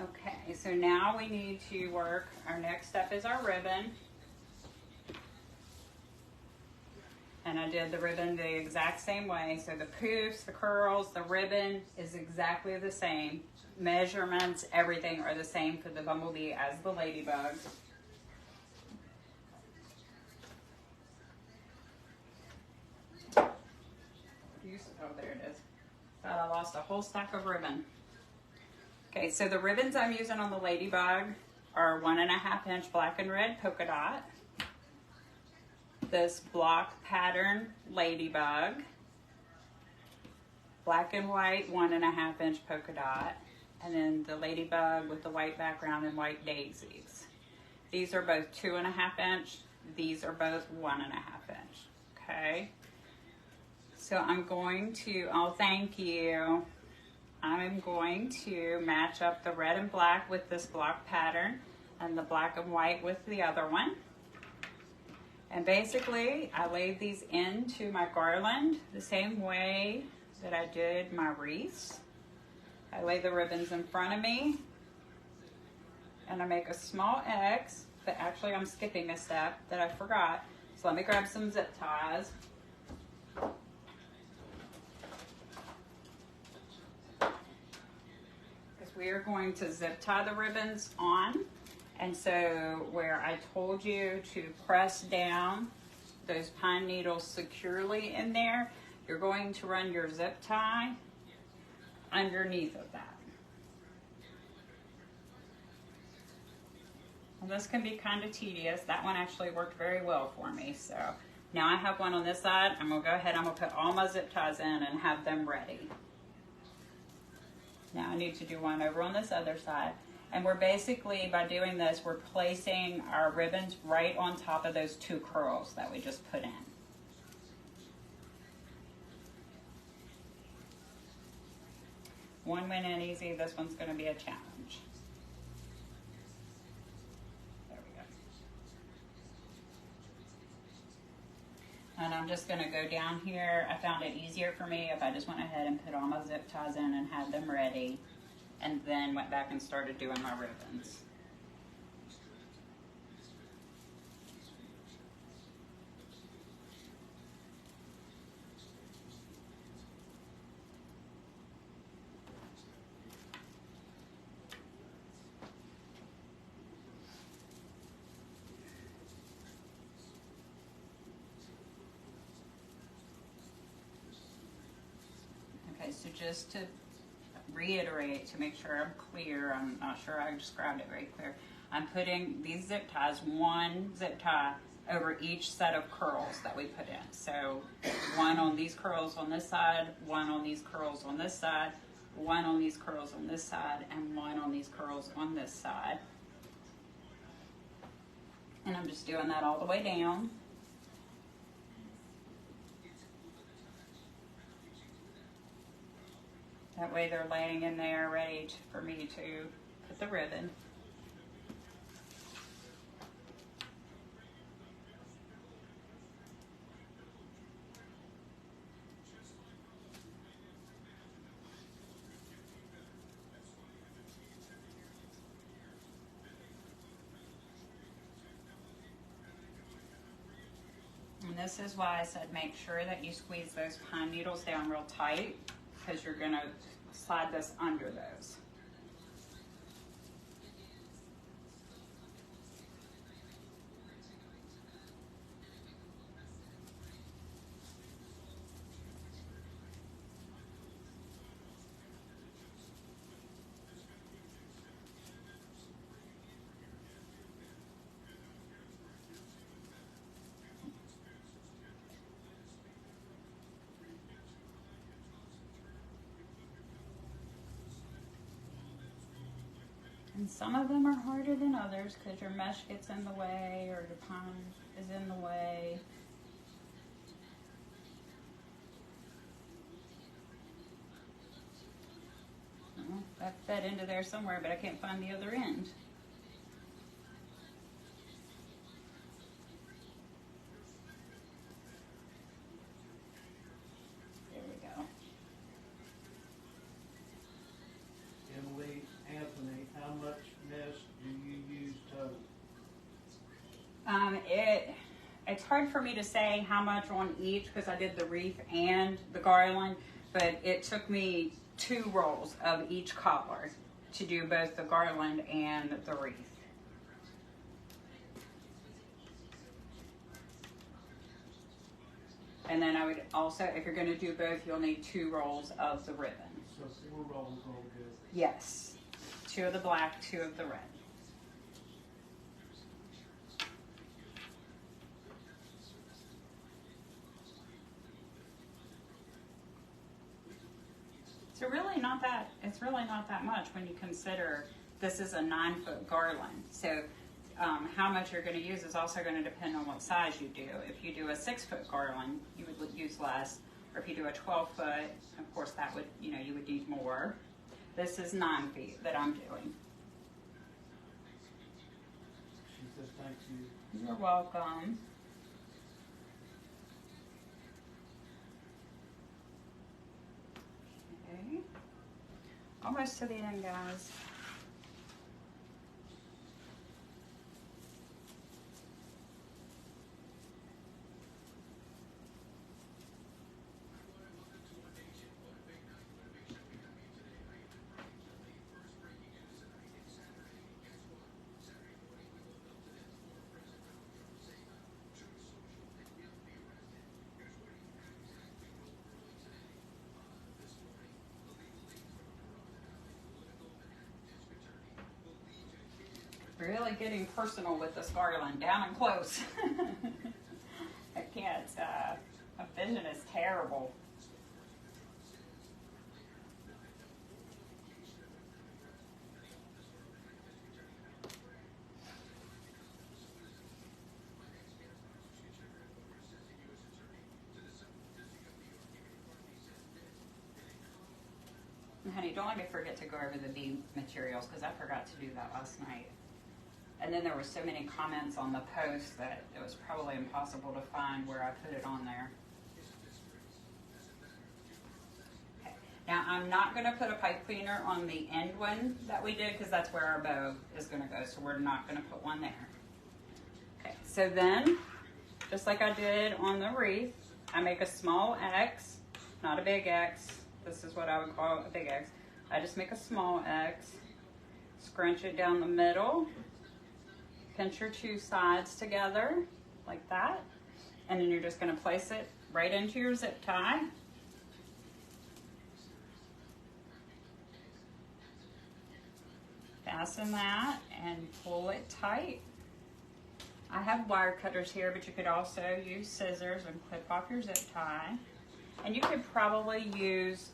Okay, so now we need to work. Our next step is our ribbon. And I did the ribbon the exact same way. So the poofs, the curls, the ribbon is exactly the same. Measurements, everything are the same for the bumblebee as the ladybug. Oh, there it is. Thought I lost a whole stack of ribbon. Okay, so the ribbons I'm using on the ladybug are 1.5 inch black and red polka dot. This block pattern ladybug, black and white 1.5 inch polka dot, and then the ladybug with the white background and white daisies. These are both 2.5 inch. These are both 1.5 inch. Okay. So I'm going to, oh thank you. I'm going to match up the red and black with this block pattern and the black and white with the other one. And basically, I laid these into my garland the same way that I did my wreaths. I lay the ribbons in front of me, and I make a small X, but actually I'm skipping a step that I forgot. So let me grab some zip ties. Because we are going to zip tie the ribbons on, And so where I told you to press down those pine needles securely in there, you're going to run your zip tie underneath of that. And this can be kind of tedious. That one actually worked very well for me. So now I have one on this side. I'm gonna go ahead, I'm gonna put all my zip ties in and have them ready. Now I need to do one over on this other side. And we're basically, by doing this, we're placing our ribbons right on top of those two curls that we just put in. One went in easy, this one's gonna be a challenge. There we go. And I'm just gonna go down here. I found it easier for me if I just went ahead and put all my zip ties in and had them ready, and then went back and started doing my ribbons. Okay, so just to reiterate, to make sure I'm clear, I'm not sure I described it very clear. I'm putting these zip ties, one zip tie over each set of curls that we put in. So one on these curls on this side, one on these curls on this side, one on these curls on this side, and one on these curls on this side. And I'm just doing that all the way down. That way they're laying in there ready for me to put the ribbon. And this is why I said make sure that you squeeze those pine needles down real tight, because you're going to slide this under those. And some of them are harder than others because your mesh gets in the way or your pine is in the way. Well, that fed into there somewhere, but I can't find the other end. There we go. Emily, Anthony, how much mesh do you use total? It's hard for me to say how much on each because I did the wreath and the garland, but it took me 2 rolls of each color to do both the garland and the wreath. And then I would also, if you're going to do both, you'll need 2 rolls of the ribbon. So 4 rolls all good. Yes. 2 of the black, 2 of the red. So really not that, it's really not that much when you consider this is a 9-foot garland. So how much you're going to use is also going to depend on what size you do. If you do a 6-foot garland, you would use less. Or if you do a 12-foot, of course that would, you would need more. This is 9 feet that I'm doing. She says thank you. You're welcome. Okay. Almost to the end, guys. Really getting personal with this garland, down and close. I can't, my vision is terrible. Honey, don't let me forget to go over the bead materials because I forgot to do that last night. And then there were so many comments on the post that it was probably impossible to find where I put it on there. Okay. Now I'm not going to put a pipe cleaner on the end one that we did because that's where our bow is going to go. So we're not going to put one there. Okay, so then, just like I did on the wreath, I make a small X, not a big X. This is what I would call a big X. I just make a small X, scrunch it down the middle, pinch your two sides together like that, and then you're just going to place it right into your zip tie. Fasten that and pull it tight. I have wire cutters here, but you could also use scissors and clip off your zip tie. And you could probably use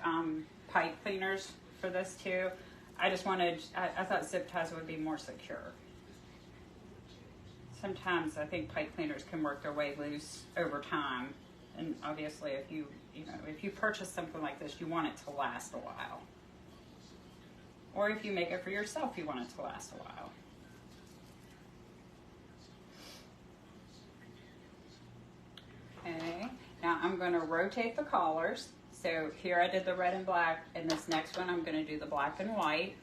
pipe cleaners for this too. I just wanted, I thought zip ties would be more secure. Sometimes I think pipe cleaners can work their way loose over time. And obviously if you purchase something like this, you want it to last a while. Or if you make it for yourself, you want it to last a while. Okay. Now I'm going to rotate the collars. So here I did the red and black, and this next one I'm going to do the black and white.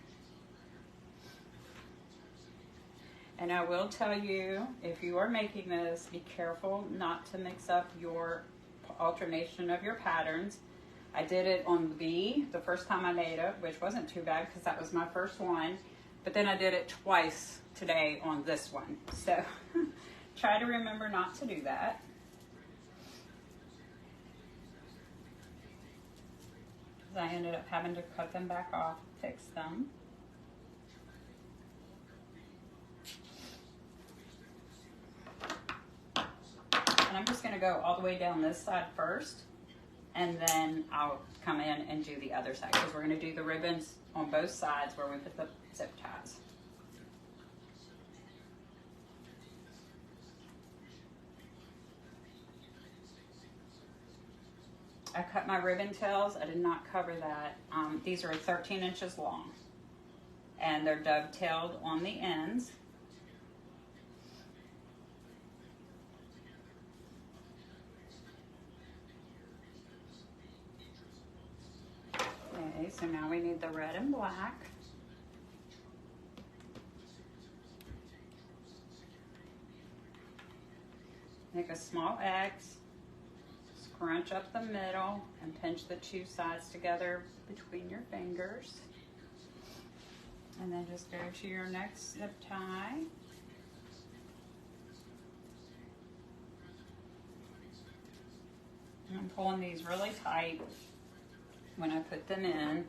And I will tell you, if you are making this, be careful not to mix up your alternation of your patterns. I did it on the B the first time I made it, which wasn't too bad because that was my first one. But then I did it twice today on this one. So try to remember not to do that. I ended up having to cut them back off, fix them. And I'm just going to go all the way down this side first, and then I'll come in and do the other side because we're going to do the ribbons on both sides where we put the zip ties. I cut my ribbon tails. I did not cover that. These are 13 inches long, and they're dovetailed on the ends. Okay, so now we need the red and black. Make a small X. Scrunch up the middle and pinch the two sides together between your fingers. And then just go to your next zip tie. And I'm pulling these really tight when I put them in.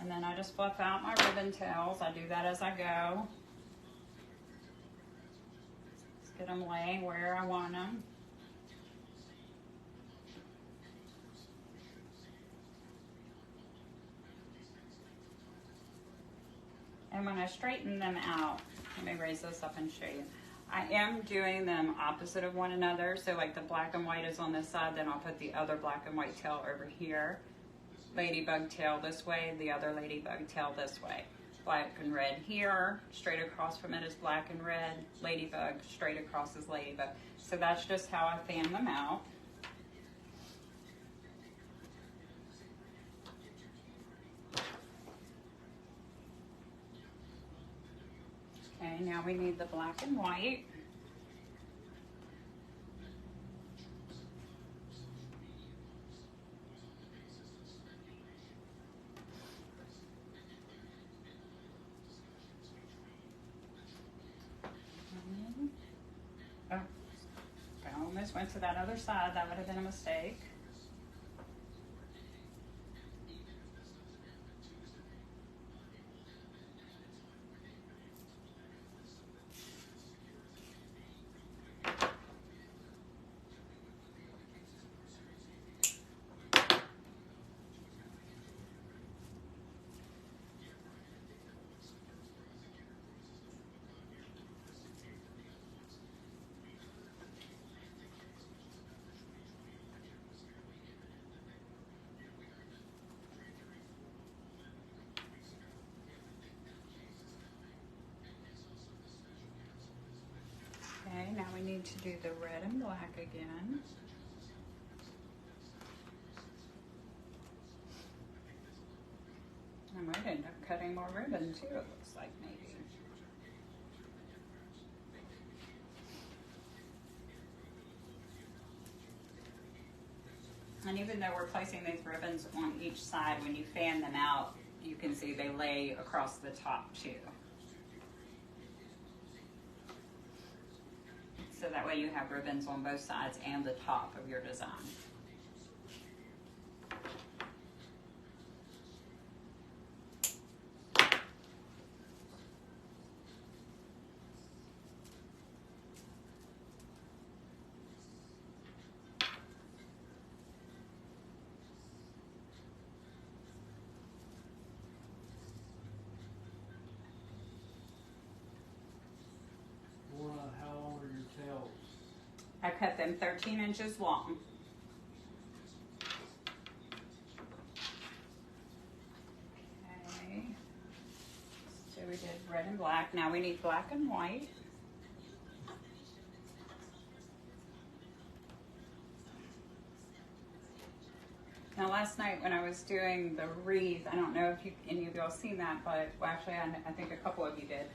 And then I just fluff out my ribbon tails. I do that as I go. Get them laying where I want them. And when I straighten them out, let me raise this up and show you. I am doing them opposite of one another. So like the black and white is on this side, then I'll put the other black and white tail over here. Ladybug tail this way, the other ladybug tail this way. Black and red here, straight across from it is black and red, ladybug, straight across is ladybug. So that's just how I fan them out. Okay, now we need the black and white. Oh, I almost went to that other side. That would have been a mistake. need to do the red and black again. I might end up cutting more ribbon too, it looks like maybe. And even though we're placing these ribbons on each side, when you fan them out, you can see they lay across the top too. So that way you have ribbons on both sides and the top of your design. How long are your tails? I cut them 13 inches long. Okay. So we did red and black. Now we need black and white. Now last night when I was doing the wreath, I don't know if any of y'all seen that, but well, actually I think a couple of you did.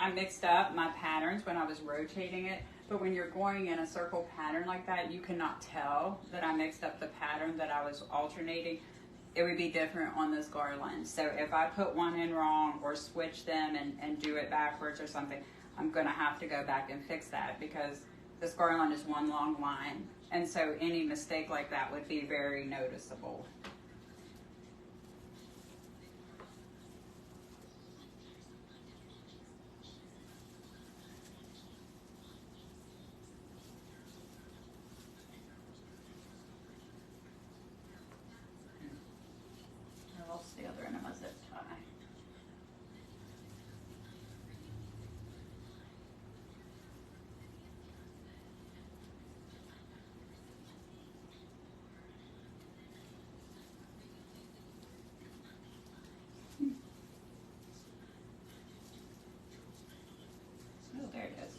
I mixed up my patterns when I was rotating it, but when you're going in a circle pattern like that, you cannot tell that I mixed up the pattern that I was alternating. It would be different on this garland. So if I put one in wrong or switch them and do it backwards or something, I'm gonna have to go back and fix that because this garland is one long line. And so any mistake like that would be very noticeable. I lost the other end of my zip tie. Oh, there it is.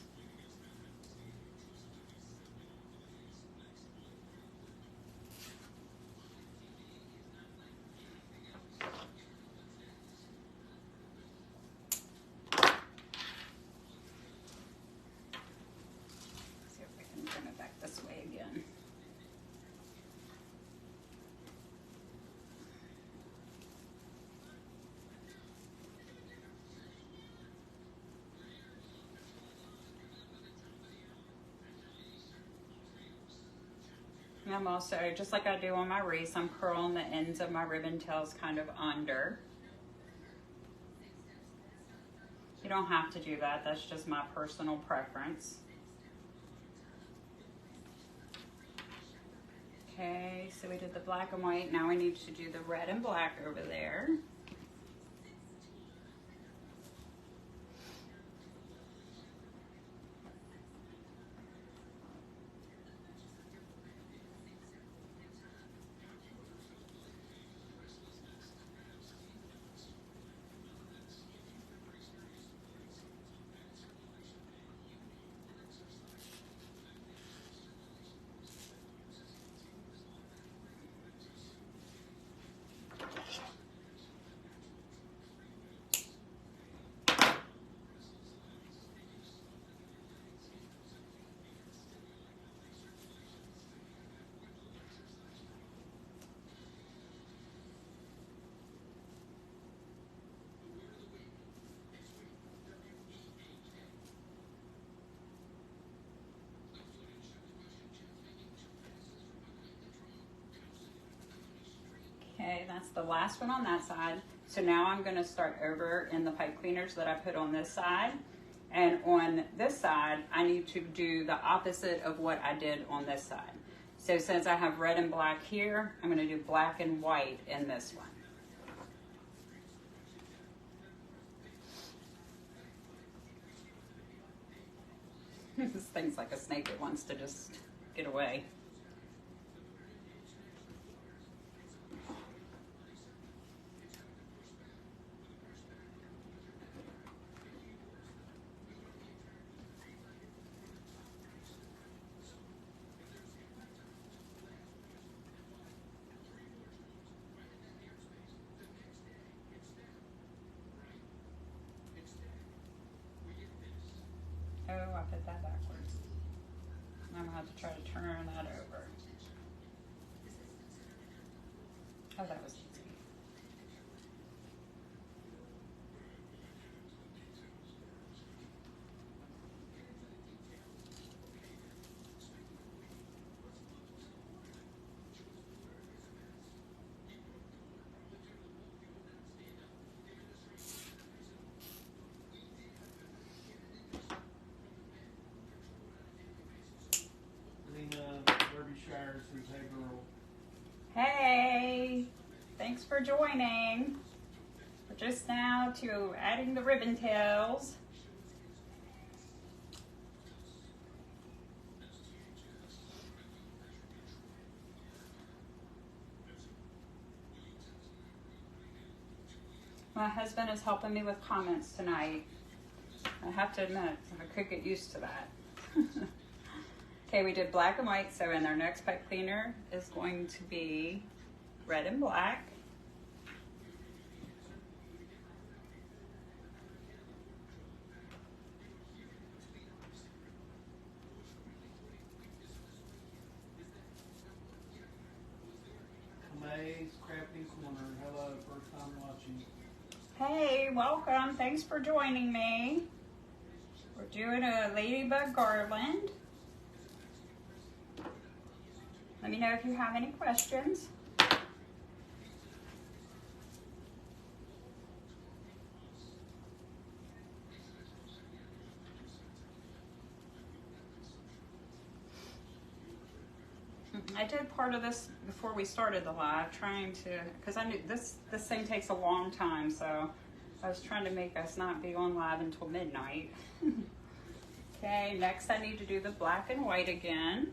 See if I can bring it back this way again. And I'm also, just like I do on my wreaths, I'm curling the ends of my ribbon tails kind of under. You don't have to do that, that's just my personal preference. Okay, so we did the black and white, now we need to do the red and black over there. Okay, that's the last one on that side. So now I'm going to start over in the pipe cleaners that I put on this side. And on this side, I need to do the opposite of what I did on this side. So since I have red and black here, I'm going to do black and white in this one. This thing's like a snake, it wants to just get away. Oh, I put that backwards. I'm gonna have to try to turn that over. Oh, that was easy. Shires says, hey girl. Hey, thanks for joining. We're just now to adding the ribbon tails. My husband is helping me with comments tonight. I have to admit, I could get used to that. Okay, we did black and white, so in our next pipe cleaner is going to be red and black. May's Crafting Corner. Hello, first time watching. Hey, welcome. Thanks for joining me. We're doing a ladybug garland. Let me know if you have any questions. I did part of this before we started the live, trying to, because I knew this thing takes a long time, so I was trying to make us not be on live until midnight. Okay, next I need to do the black and white again.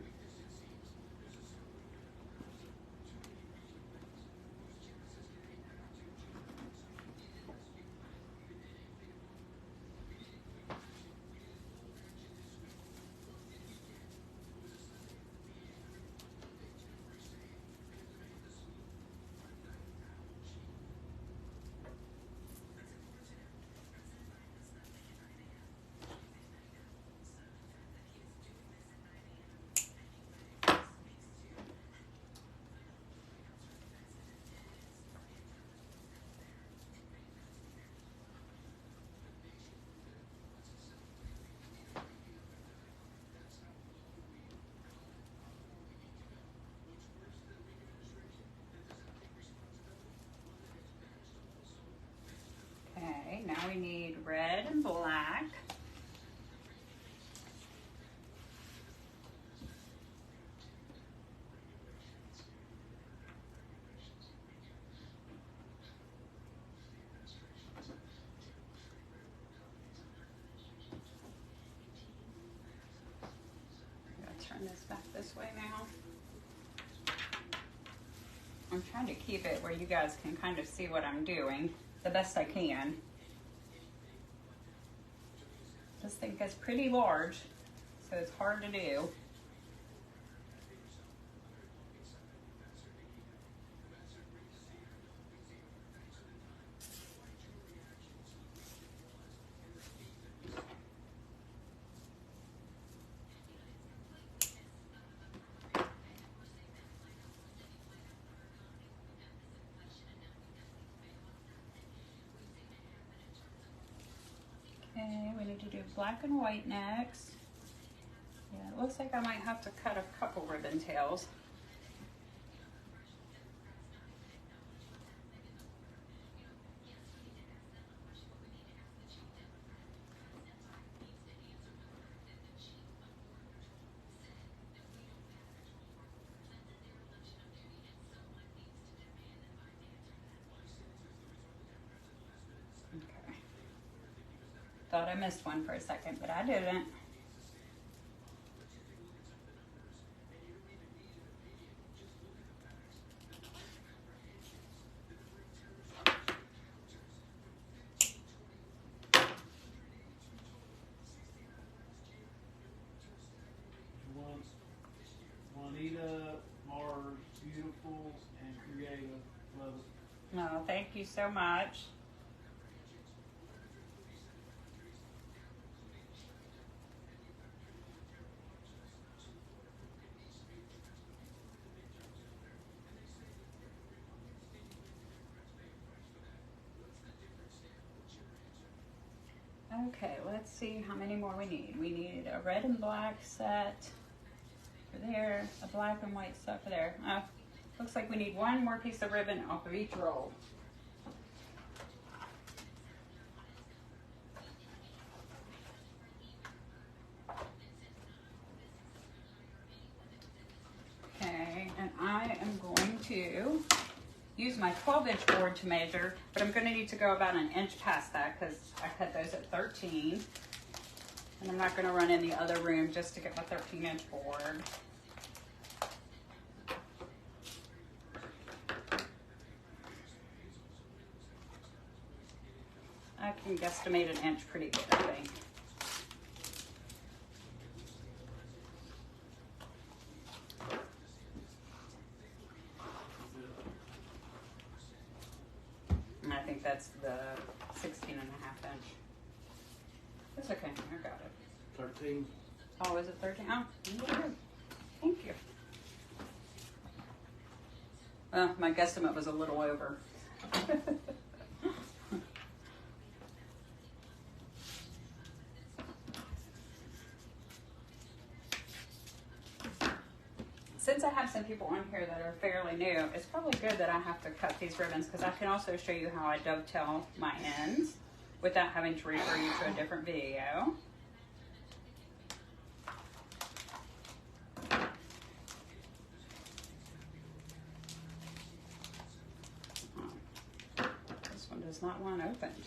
Okay, now we need red and black. Turn this back this way now. I'm trying to keep it where you guys can kind of see what I'm doing the best I can. This thing gets pretty large, so it's hard to do. Okay, we need to do black and white next. Yeah, it looks like I might have to cut a couple ribbon tails. Okay. Thought I missed one for a second, but I didn't. Juanita, Mars, beautiful and creative. Love it. No, thank you so much. Okay, let's see how many more we need. We need a red and black set for there, a black and white set for there. Looks like we need one more piece of ribbon off of each roll. Okay, and I am going to use my 12-inch board to measure, but I'm going to need to go about an inch past that because I cut those at 13. And I'm not going to run in the other room just to get my 13-inch board. I can guesstimate an inch pretty good, I think. And I think that's the 16 and a half inch. That's okay, I got it. 13. Oh, is it 13? Oh, good. Thank you. My guesstimate was a little over. Since I have some people on here that are fairly new, it's probably good that I have to cut these ribbons because I can also show you how I dovetail my ends without having to refer you to a different video. This one does not want opened.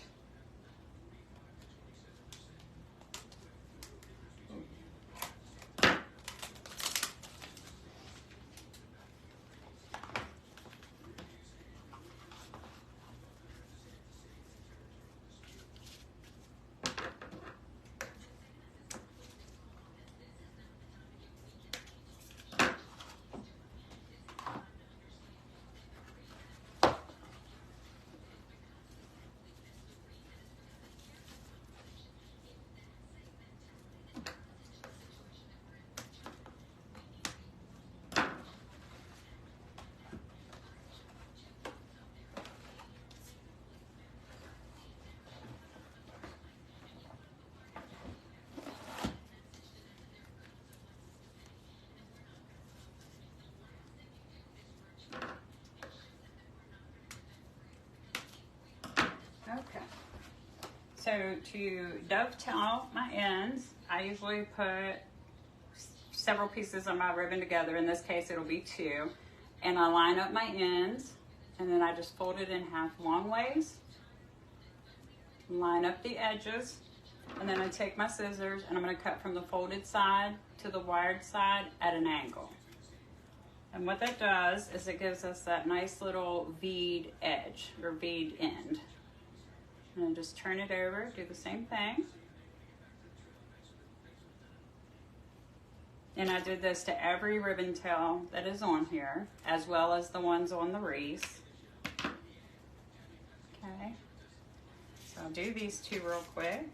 Okay, so to dovetail my ends, I usually put several pieces of my ribbon together. In this case, it'll be 2. And I line up my ends, and then I just fold it in half long ways, line up the edges, and then I take my scissors and I'm going to cut from the folded side to the wired side at an angle. And what that does is it gives us that nice little V'd edge, or V'd end. And then just turn it over, do the same thing. And I did this to every ribbon tail that is on here, as well as the ones on the wreath. Okay, so I'll do these 2 real quick.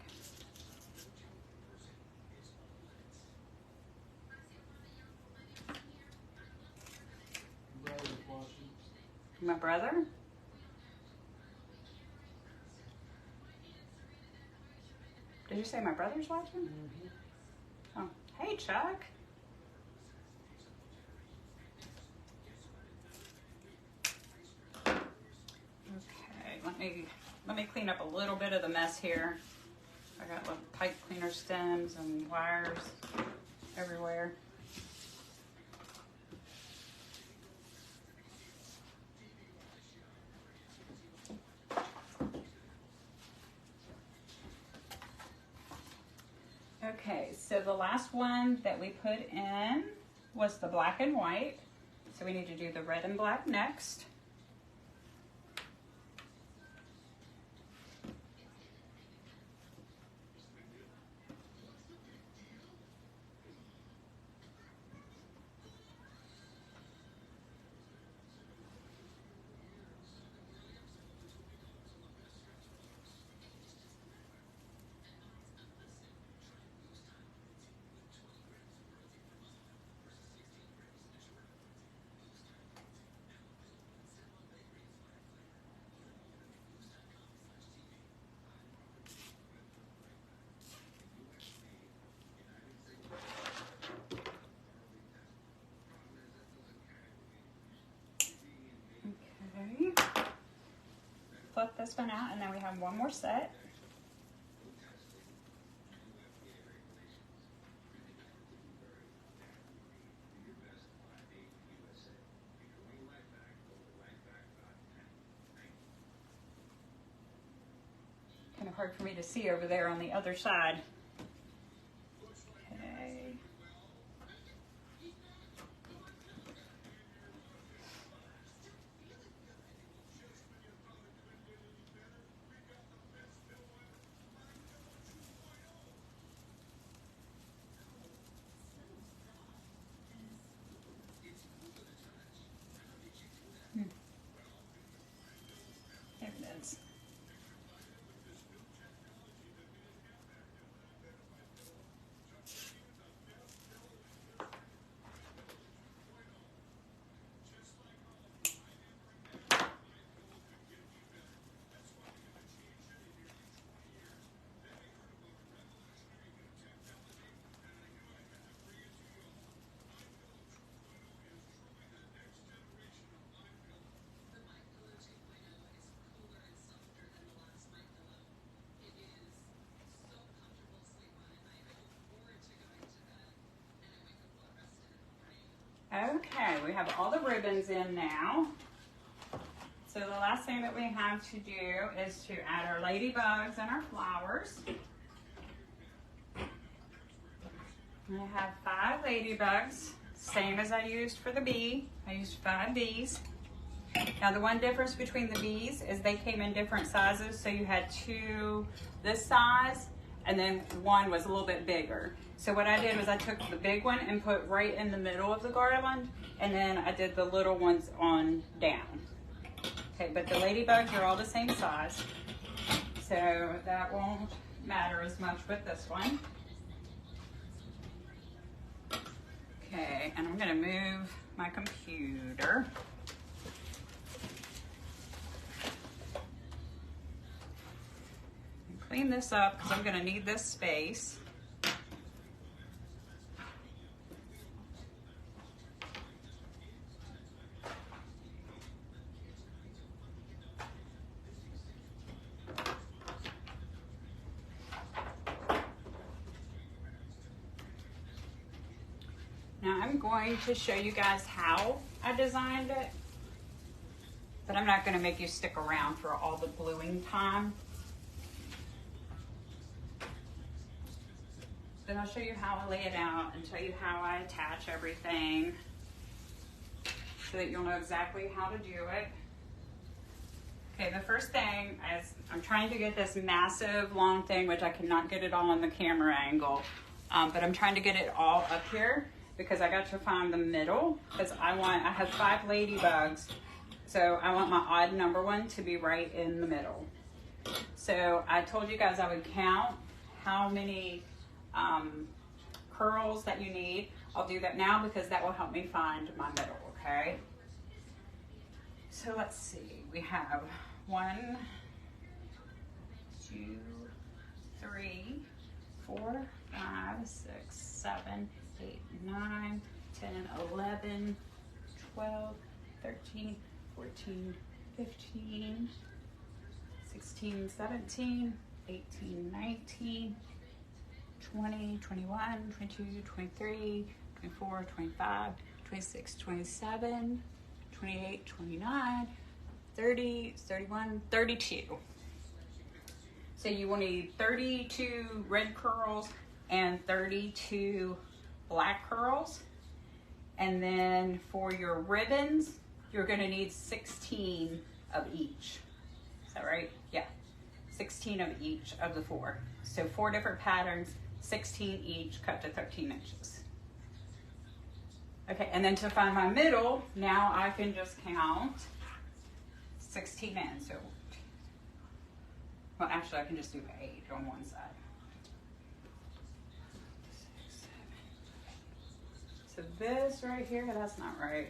Brother's watching. My brother? Did you say my brother's watching? Mm-hmm. Oh, hey Chuck. Okay, let me clean up a little bit of the mess here. I got little pipe cleaner stems and wires everywhere. Okay, so the last one that we put in was the black and white. So we need to do the red and black next. Okay. Flip this one out, and then we have one more set. Kind of hard for me to see over there on the other side. Okay. There it is. Okay, we have all the ribbons in now. So the last thing that we have to do is to add our ladybugs and our flowers. I have 5 ladybugs, same as I used for the bee. I used 5 bees. Now the one difference between the bees is they came in different sizes. So you had 2 this size, and then 1 was a little bit bigger. So what I did was I took the big one and put right in the middle of the garland, and then I did the little ones on down. Okay, but the ladybugs are all the same size, so that won't matter as much with this one. Okay, and I'm gonna move my computer. Clean this up because I'm gonna need this space. Now I'm going to show you guys how I designed it, but I'm not going to make you stick around for all the gluing time. Then I'll show you how I lay it out and tell you how I attach everything so that you'll know exactly how to do it. Okay, the first thing is I'm trying to get this massive long thing, which I cannot get it all on the camera angle, but I'm trying to get it all up here because I got to find the middle because I have 5 ladybugs, so I want my odd number one to be right in the middle. So I told you guys I would count how many curls that you need. I'll do that now because that will help me find my middle, okay? So let's see, we have 1, 2, 3, 4, 5, 6, 7, 8, 9, 10, 11, 12, 13, 14, 15, 16, 17, 18, 19, 20, 21, 22, 23, 24, 25, 26, 27, 28, 29, 30, 31, 32. So you will need 32 red curls and 32 black curls. And then for your ribbons, you're gonna need 16 of each. Is that right? Yeah, 16 of each of the 4. So 4 different patterns, 16 each, cut to 13 inches. Okay, and then to find my middle, now I can just count 16 in. So, well, actually I can just do 8 on one side. 6, 7. So this right here, that's not right.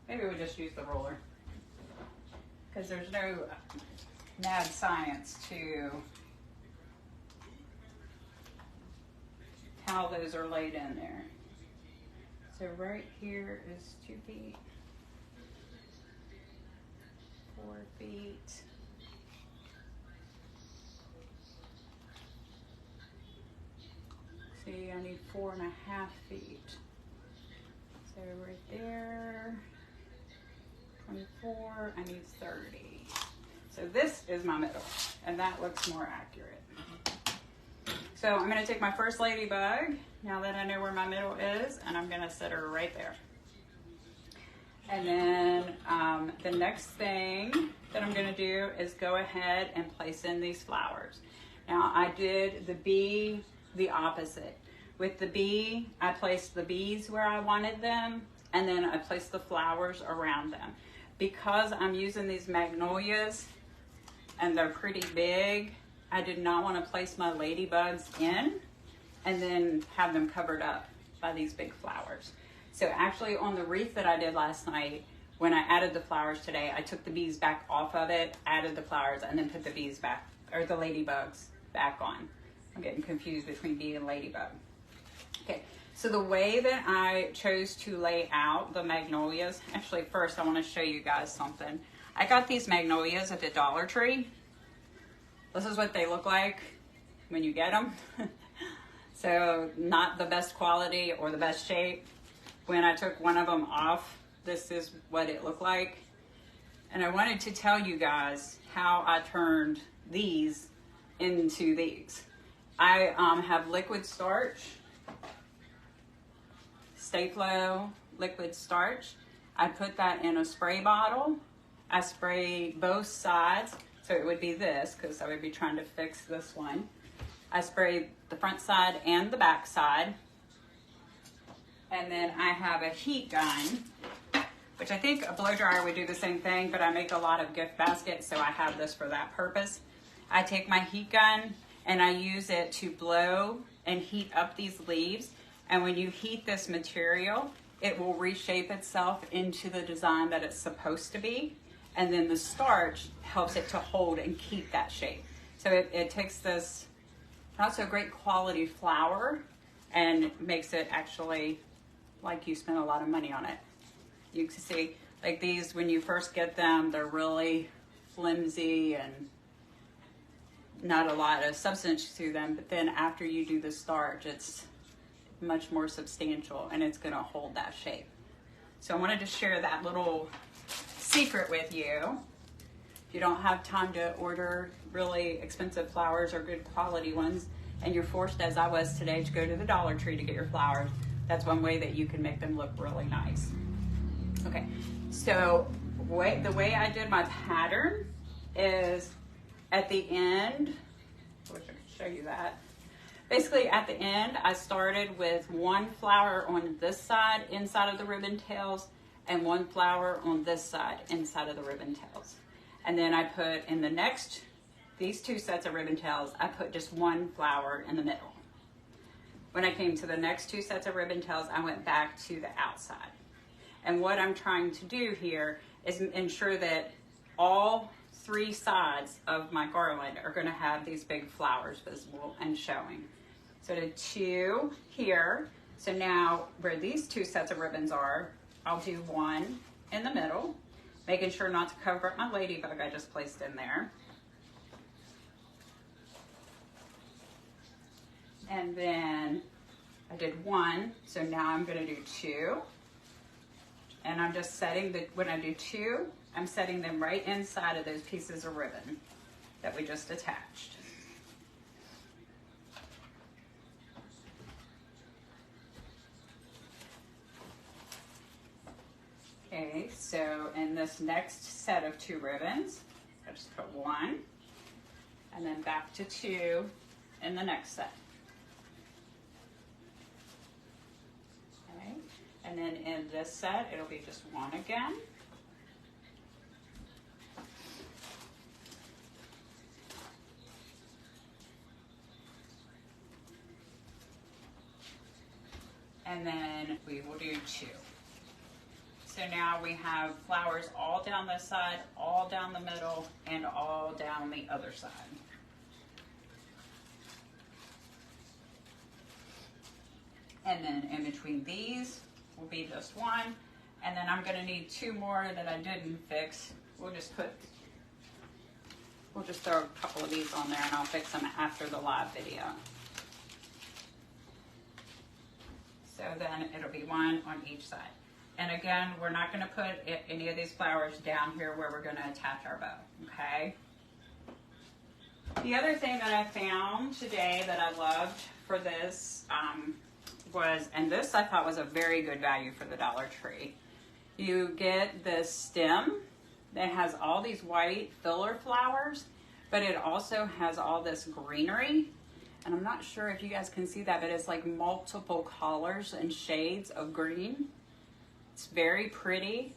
Maybe we just use the ruler because there's no mad science to how those are laid in there. So right here is 2 feet, 4 feet. See, I need 4.5 feet. So right there, 24, I need 30. So this is my middle, and that looks more accurate. So I'm gonna take my first ladybug, now that I know where my middle is, and I'm gonna set her right there. And then the next thing that I'm gonna do is go ahead and place in these flowers. Now I did the bee the opposite. With the bee, I placed the bees where I wanted them, and then I placed the flowers around them. Because I'm using these magnolias, and they're pretty big, I did not want to place my ladybugs in and then have them covered up by these big flowers. So actually on the wreath that I did last night, when I added the flowers today, I took the bees back off of it, added the flowers, and then put the bees back, or the ladybugs back on. I'm getting confused between bee and ladybug. Okay, so the way that I chose to lay out the magnolias, actually first I want to show you guys something. I got these magnolias at the Dollar Tree. This is what they look like when you get them. So not the best quality or the best shape. When I took one of them off, this is what it looked like. And I wanted to tell you guys how I turned these into these. I have liquid starch, Stay Flow liquid starch. I put that in a spray bottle. I spray both sides. So it would be this, because I would be trying to fix this one. I sprayed the front side and the back side. And then I have a heat gun, which I think a blow dryer would do the same thing, but I make a lot of gift baskets, so I have this for that purpose. I take my heat gun and I use it to blow and heat up these leaves. And when you heat this material, it will reshape itself into the design that it's supposed to be. And then the starch helps it to hold and keep that shape. So it takes this not so great quality flower and makes it actually like you spent a lot of money on it. You can see, like these, when you first get them, they're really flimsy and not a lot of substance to them. But then after you do the starch, it's much more substantial and it's gonna hold that shape. So I wanted to share that little secret with you. If you don't have time to order really expensive flowers or good quality ones, and you're forced, as I was today, to go to the Dollar Tree to get your flowers, that's one way that you can make them look really nice. Okay, so the way I did my pattern is at the end, I wish I could show you that. Basically at the end, I started with one flower on this side, inside of the ribbon tails, and one flower on this side, inside of the ribbon tails. And then I put in the next, these two sets of ribbon tails, I put just one flower in the middle. When I came to the next two sets of ribbon tails, I went back to the outside. And what I'm trying to do here is ensure that all three sides of my garland are gonna have these big flowers visible and showing. So the two here, so now where these two sets of ribbons are, I'll do one in the middle, making sure not to cover up my ladybug I just placed in there. And then I did one, so now I'm gonna do two. And I'm just setting when I do two, I'm setting them right inside of those pieces of ribbon that we just attached. Okay, so in this next set of two ribbons, I just put one, and then back to two in the next set. Okay, and then in this set, it'll be just one again. And then we will do two. So now we have flowers all down this side, all down the middle, and all down the other side. And then in between these, will be just one. And then I'm gonna need 2 more that I didn't fix. We'll just throw a couple of these on there and I'll fix them after the live video. So then it'll be 1 on each side. And again, we're not gonna put any of these flowers down here where we're gonna attach our bow, okay? The other thing that I found today that I loved for this was, and this I thought was a very good value for the Dollar Tree. You get this stem that has all these white filler flowers, but it also has all this greenery. And I'm not sure if you guys can see that, but it's like multiple colors and shades of green. It's very pretty.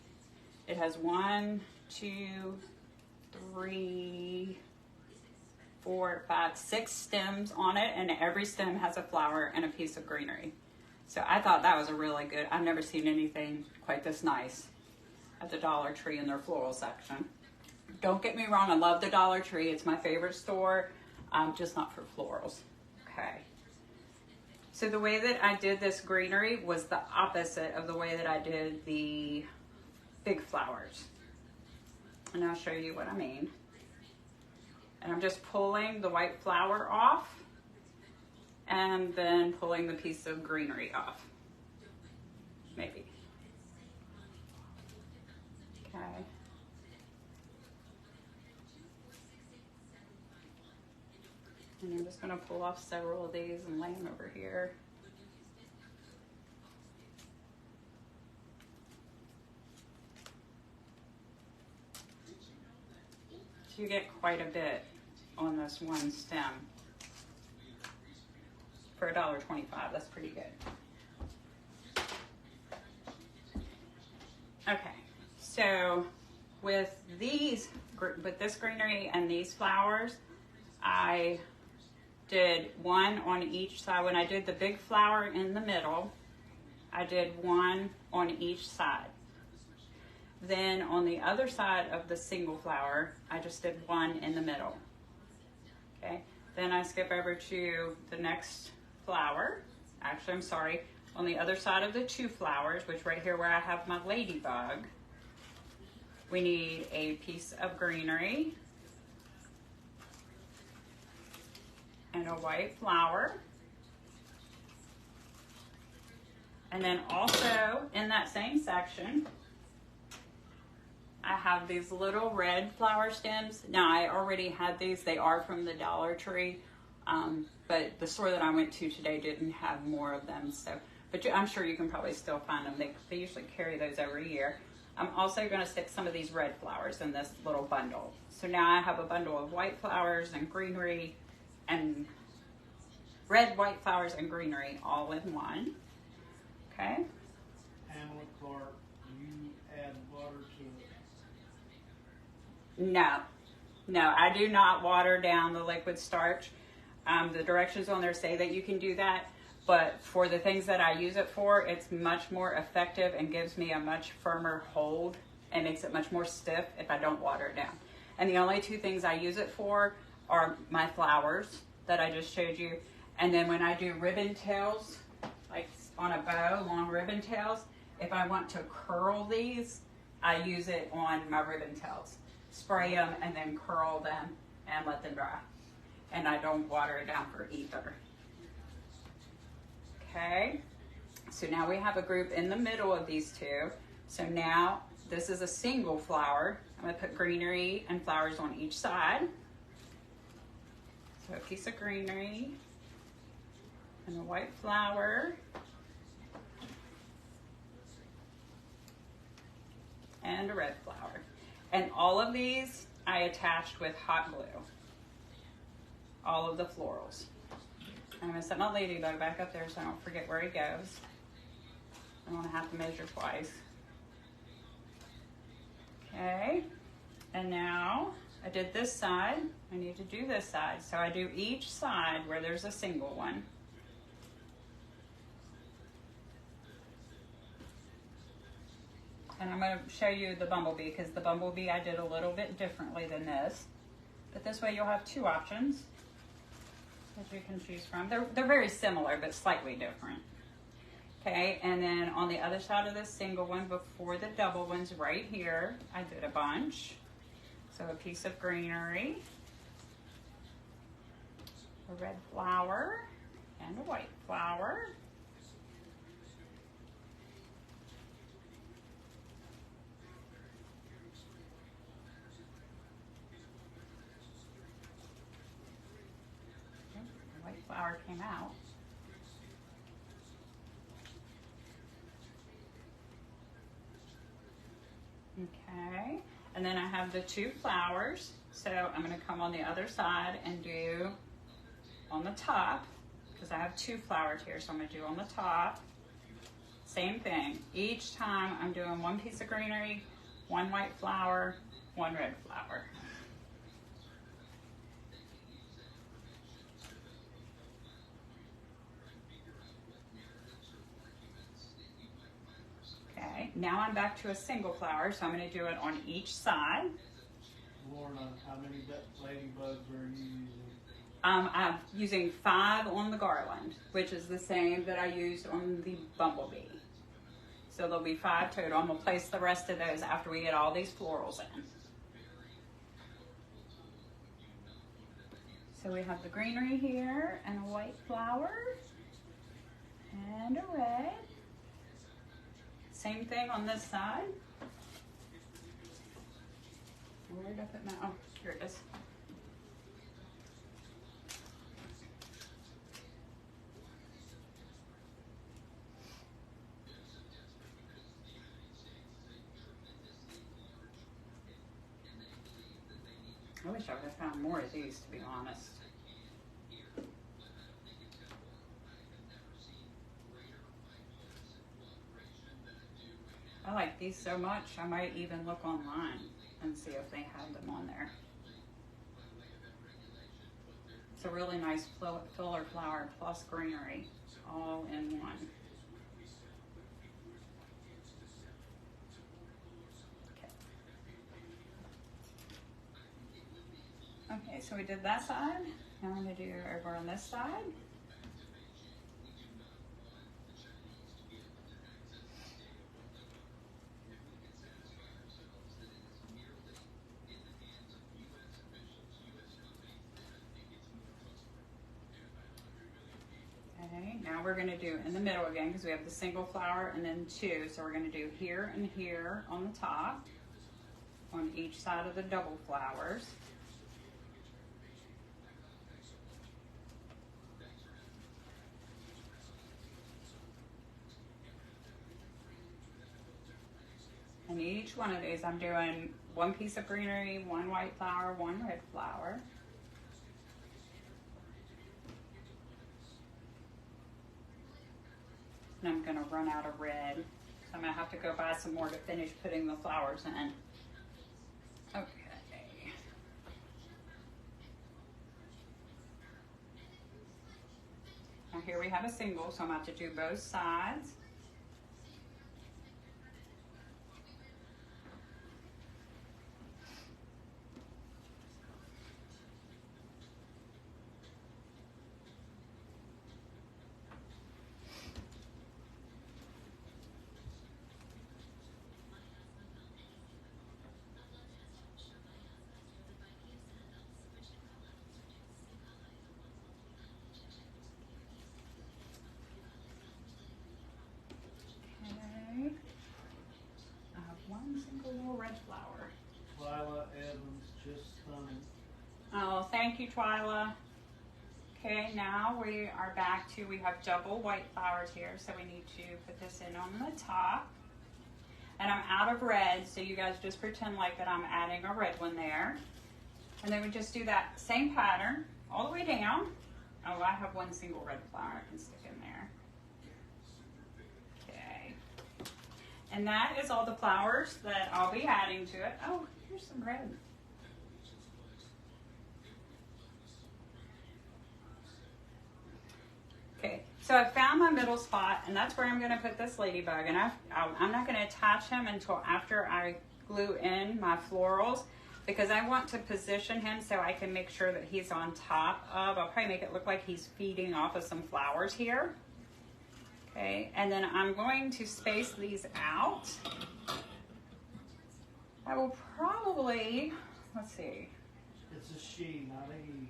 It has 1, 2, 3, 4, 5, 6 stems on it, and every stem has a flower and a piece of greenery. So I thought that was a really good, I've never seen anything quite this nice at the Dollar Tree in their floral section. Don't get me wrong, I love the Dollar Tree. It's my favorite store, just not for florals. Okay. So the way that I did this greenery was the opposite of the way that I did the big flowers. And I'll show you what I mean. And I'm just pulling the white flower off and then pulling the piece of greenery off. Maybe. Okay. And I'm just going to pull off several of these and lay them over here. So you get quite a bit on this one stem. For $1.25, that's pretty good. Okay, so with this greenery and these flowers, I did 1 on each side. When I did the big flower in the middle, I did 1 on each side. Then on the other side of the single flower, I just did 1 in the middle. Okay, then I skip over to the next flower. Actually, I'm sorry, on the other side of the 2 flowers, which right here where I have my ladybug, we need a piece of greenery and a white flower. And then also in that same section, I have these little red flower stems. Now I already had these, they are from the Dollar Tree, but the store that I went to today didn't have more of them. So, but I'm sure you can probably still find them. They usually carry those every year. I'm also going to stick some of these red flowers in this little bundle. So now I have a bundle of white flowers and greenery, and red, white flowers and greenery all in one. Okay. Pamela Clark, you add water to it? No, I do not water down the liquid starch. The directions on there say that you can do that, but for the things that I use it for, it's much more effective and gives me a much firmer hold and makes it much more stiff if I don't water it down. And the only 2 things I use it for are my flowers that I just showed you, and then when I do ribbon tails, like on a bow, long ribbon tails, if I want to curl these, I use it on my ribbon tails. Spray them and then curl them and let them dry. And I don't water it down for either. Okay, so now we have a group in the middle of these 2. So now this is a single flower. I'm going to put greenery and flowers on each side. So a piece of greenery and a white flower and a red flower. And all of these I attached with hot glue. All of the florals. I'm going to set my ladybug back up there so I don't forget where he goes. I don't want to have to measure twice. Okay, and now I did this side. I need to do this side. So I do each side where there's a single one. And I'm going to show you the bumblebee, because the bumblebee I did a little bit differently than this. But this way you'll have 2 options that you can choose from. They're very similar, but slightly different. Okay, and then on the other side of the single one before the double ones right here, I did a bunch. So a piece of greenery, a red flower, and a white flower. The white flower came out. Okay, and then I have the two flowers. So I'm going to come on the other side and do on the top, because I have two flowers here, so I'm going to do on the top. Same thing. Each time I'm doing one piece of greenery, one white flower, one red flower. Okay, now I'm back to a single flower, so I'm going to do it on each side. Lorna, how many ladybugs are you using? I'm using 5 on the Garland, which is the same that I used on the bumblebee. So there'll be 5 total. I'm going to place the rest of those after we get all these florals in. So we have the greenery here, and a white flower, and a red. Same thing on this side. Where did I put my, oh, here it is. I wish I would have found more of these, to be honest. I like these so much, I might even look online and see if they have them on there. It's a really nice filler flower plus greenery all in one. Okay, so we did that side. Now I'm going to do over on this side. Okay, now we're going to do in the middle again because we have the single flower and then 2. So we're going to do here and here on the top on each side of the double flowers. And each one of these I'm doing one piece of greenery, one white flower, one red flower. And I'm going to run out of red, so I'm going to have to go buy some more to finish putting the flowers in. Okay. Now here we have a single, so I'm about to do both sides. Single little red flower. Twyla Evans, just stunning. Oh, thank you, Twyla. Okay, now we are back to, we have double white flowers here, so we need to put this in on the top. And I'm out of red, so you guys just pretend like that I'm adding a red one there. And then we just do that same pattern all the way down. Oh, I have one single red flower I can stick in there. Okay. And that is all the flowers that I'll be adding to it. Oh, here's some red. Okay, so I found my middle spot, and that's where I'm going to put this ladybug. And I'm not going to attach him until after I glue in my florals, because I want to position him so I can make sure that he's on top of, I'll probably make it look like he's feeding off of some flowers here. Okay, and then I'm going to space these out. I will probably, let's see. It's a she, not a he.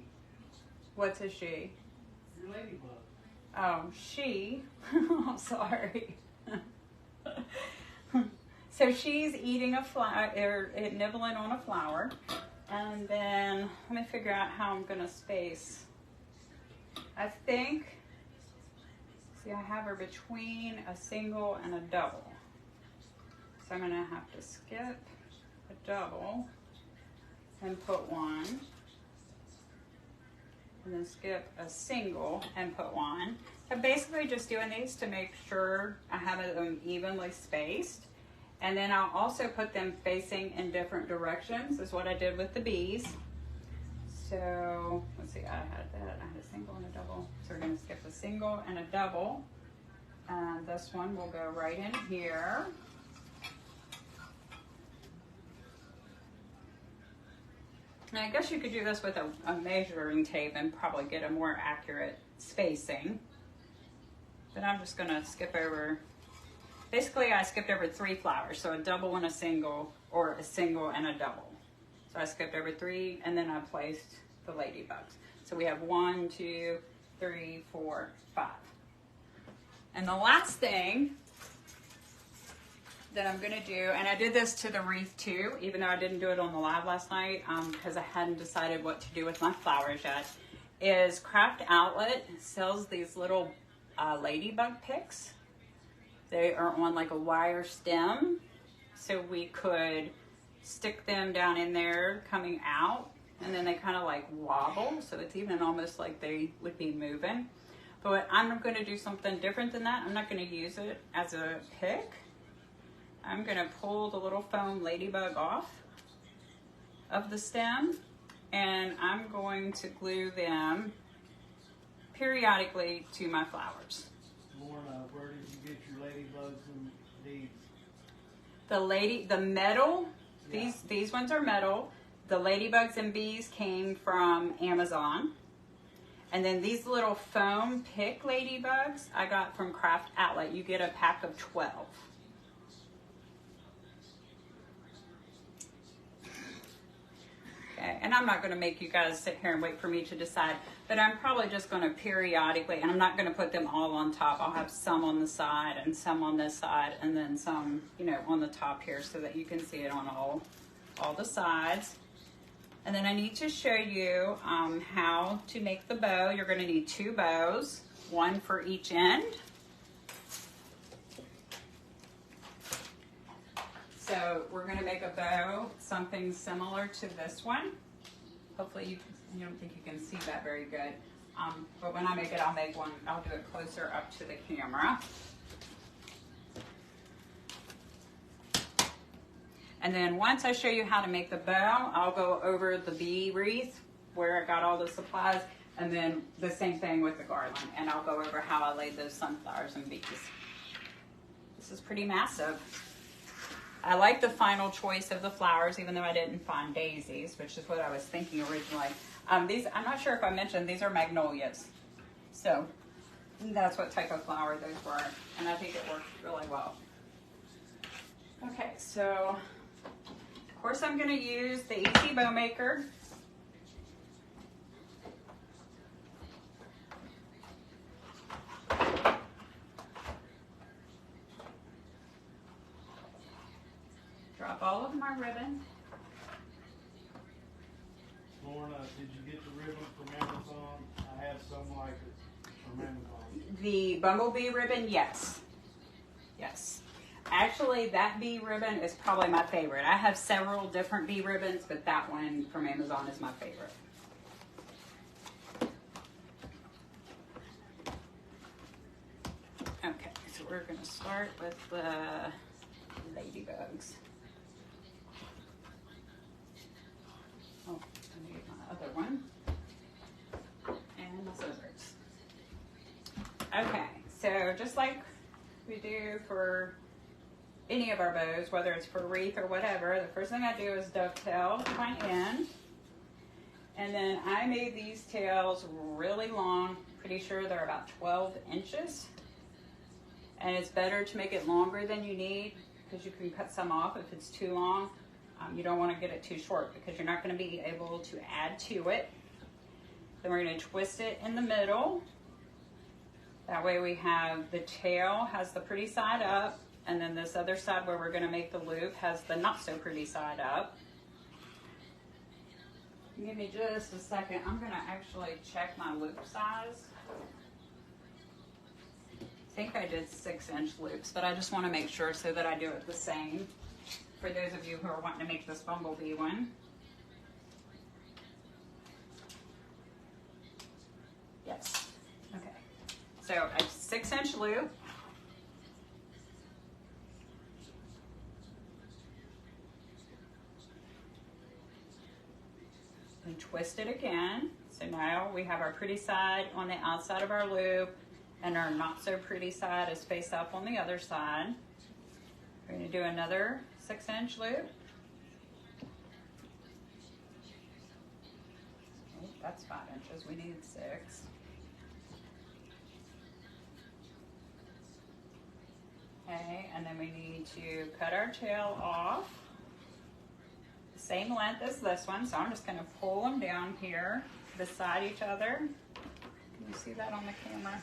What's a she? Your ladybug. Oh, she. I'm sorry. So she's eating a flower, or nibbling on a flower. And then let me figure out how I'm going to space. I think, see, I have her between a single and a double. So I'm going to have to skip a double and put one. And then skip a single and put one. I'm basically just doing these to make sure I have them evenly spaced. And then I'll also put them facing in different directions, is what I did with the bees. So, let's see, I had a single and a double. So we're gonna skip a single and a double. And this one will go right in here. Now, I guess you could do this with a measuring tape and probably get a more accurate spacing. But I'm just gonna skip over, basically I skipped over 3 flowers, so a double and a single, or a single and a double. So I skipped over 3, and then I placed the ladybugs. So we have 1, 2, 3, 4, 5. And the last thing that I'm gonna do, and I did this to the wreath too, even though I didn't do it on the live last night, because I hadn't decided what to do with my flowers yet, is Craft Outlet sells these little ladybug picks. They are on like a wire stem, so we could stick them down in there coming out, and then they kind of like wobble, so it's even almost like they would be moving. But I'm going to do something different than that. I'm not going to use it as a pick. I'm going to pull the little foam ladybug off of the stem, and I'm going to glue them periodically to my flowers. Lorna, where did you get your ladybugs and these? The metal, Yeah. these ones are metal. The ladybugs and bees came from Amazon. And then these little foam pick ladybugs I got from Craft Outlet. You get a pack of 12. Okay, and I'm not going to make you guys sit here and wait for me to decide, but I'm probably just going to periodically, and I'm not going to put them all on top. I'll have some on the side and some on this side, and then some, you know, on the top here so that you can see it on all the sides. And then I need to show you how to make the bow. You're going to need 2 bows, 1 for each end. So we're going to make a bow, something similar to this one. Hopefully you don't think you can see that very good. But when I make it, I'll make one. I'll do it closer up to the camera. And then once I show you how to make the bow, I'll go over the bee wreath where I got all the supplies, and then the same thing with the garland. And I'll go over how I laid those sunflowers and bees. This is pretty massive. I like the final choice of the flowers, even though I didn't find daisies, which is what I was thinking originally. These, I'm not sure if I mentioned, these are magnolias. So that's what type of flower those were. And I think it worked really well. Okay, so of course I'm going to use the Easy Bow Maker. Drop all of my ribbon. Lorna, did you get the ribbon from Amazon? I have some like it from Amazon. The bumblebee ribbon, yes. Yes. Actually, that bee ribbon is probably my favorite. I have several different bee ribbons, but that one from Amazon is my favorite. Okay, so we're going to start with the ladybugs. Oh, I need my other one. And the scissors. Okay, so just like we do for any of our bows, whether it's for wreath or whatever, the first thing I do is dovetail my end. And then I made these tails really long, pretty sure they're about 12 inches. And it's better to make it longer than you need because you can cut some off if it's too long. You don't want to get it too short because you're not going to be able to add to it. Then we're going to twist it in the middle. That way we have the tail has the pretty side up, and then this other side where we're going to make the loop has the not so pretty side up. Give me just a second. I'm going to actually check my loop size. I think I did 6-inch loops, but I just want to make sure so that I do it the same for those of you who are wanting to make this bumblebee one. Yes. Okay. So a 6-inch loop. And twist it again. So now we have our pretty side on the outside of our loop, and our not so pretty side is face up on the other side. We're going to do another 6-inch loop. Oh, that's 5 inches. We need 6. Okay, and then we need to cut our tail off. Same length as this one, so I'm just going to pull them down here beside each other. Can you see that on the camera?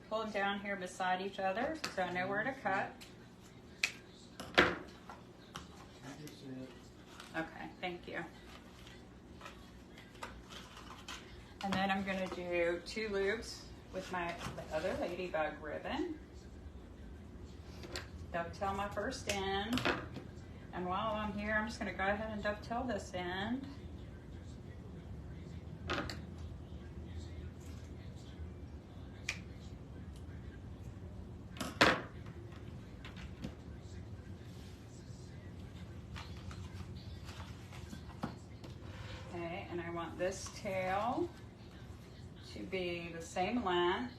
Pull them down here beside each other so I know where to cut. Okay, thank you. And then I'm going to do 2 loops with the other ladybug ribbon. Dovetail my first end. And while I'm here, I'm just going to go ahead and dovetail this end. Okay, and I want this tail to be the same length.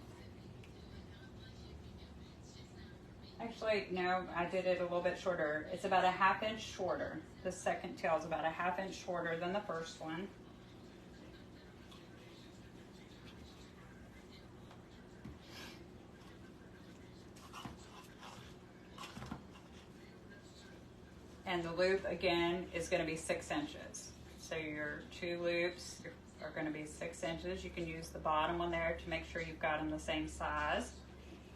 Actually, no, I did it a little bit shorter. It's about a 1/2 inch shorter. The second tail is about a 1/2 inch shorter than the first one. And the loop, again, is going to be 6 inches. So your 2 loops are going to be 6 inches. You can use the bottom one there to make sure you've got them the same size.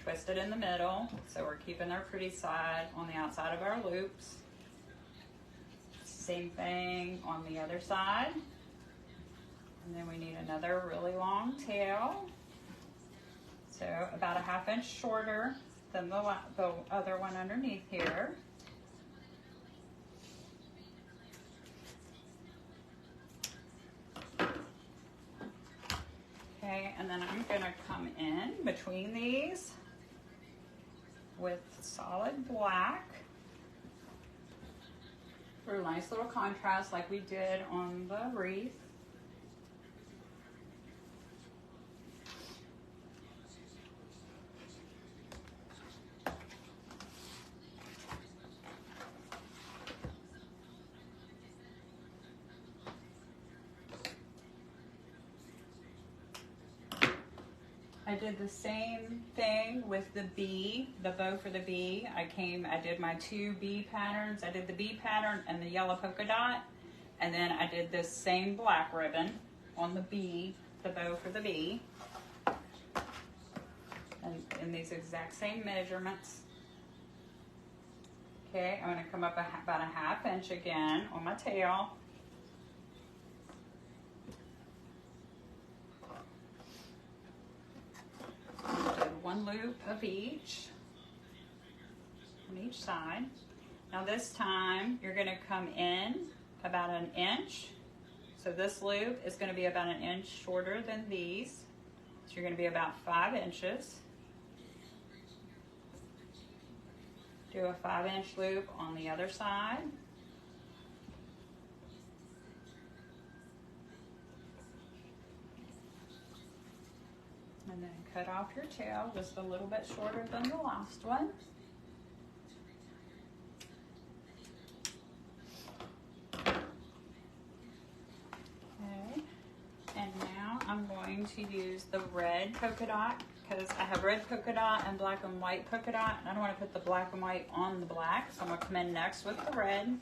Twist it in the middle, so we're keeping our pretty side on the outside of our loops. Same thing on the other side. And then we need another really long tail. So about a 1/2 inch shorter than the other one underneath here. Okay, and then I'm gonna come in between these with solid black for a nice little contrast like we did on the wreath. I did the same thing with the bee, the bow for the bee. I did my 2 bee patterns. I did the bee pattern and the yellow polka dot. And then I did this same black ribbon on the bee, the bow for the bee. And in these exact same measurements. Okay, I'm gonna come up about a 1/2 inch again on my tail. Did 1 loop of each on each side. Now this time you're going to come in about 1 inch. So this loop is going to be about 1 inch shorter than these. So you're going to be about 5 inches. Do a 5-inch loop on the other side. And then cut off your tail just a little bit shorter than the last one. Okay, and now I'm going to use the red polka dot because I have red polka dot and black and white polka dot, and I don't want to put the black and white on the black, so I'm going to come in next with the red.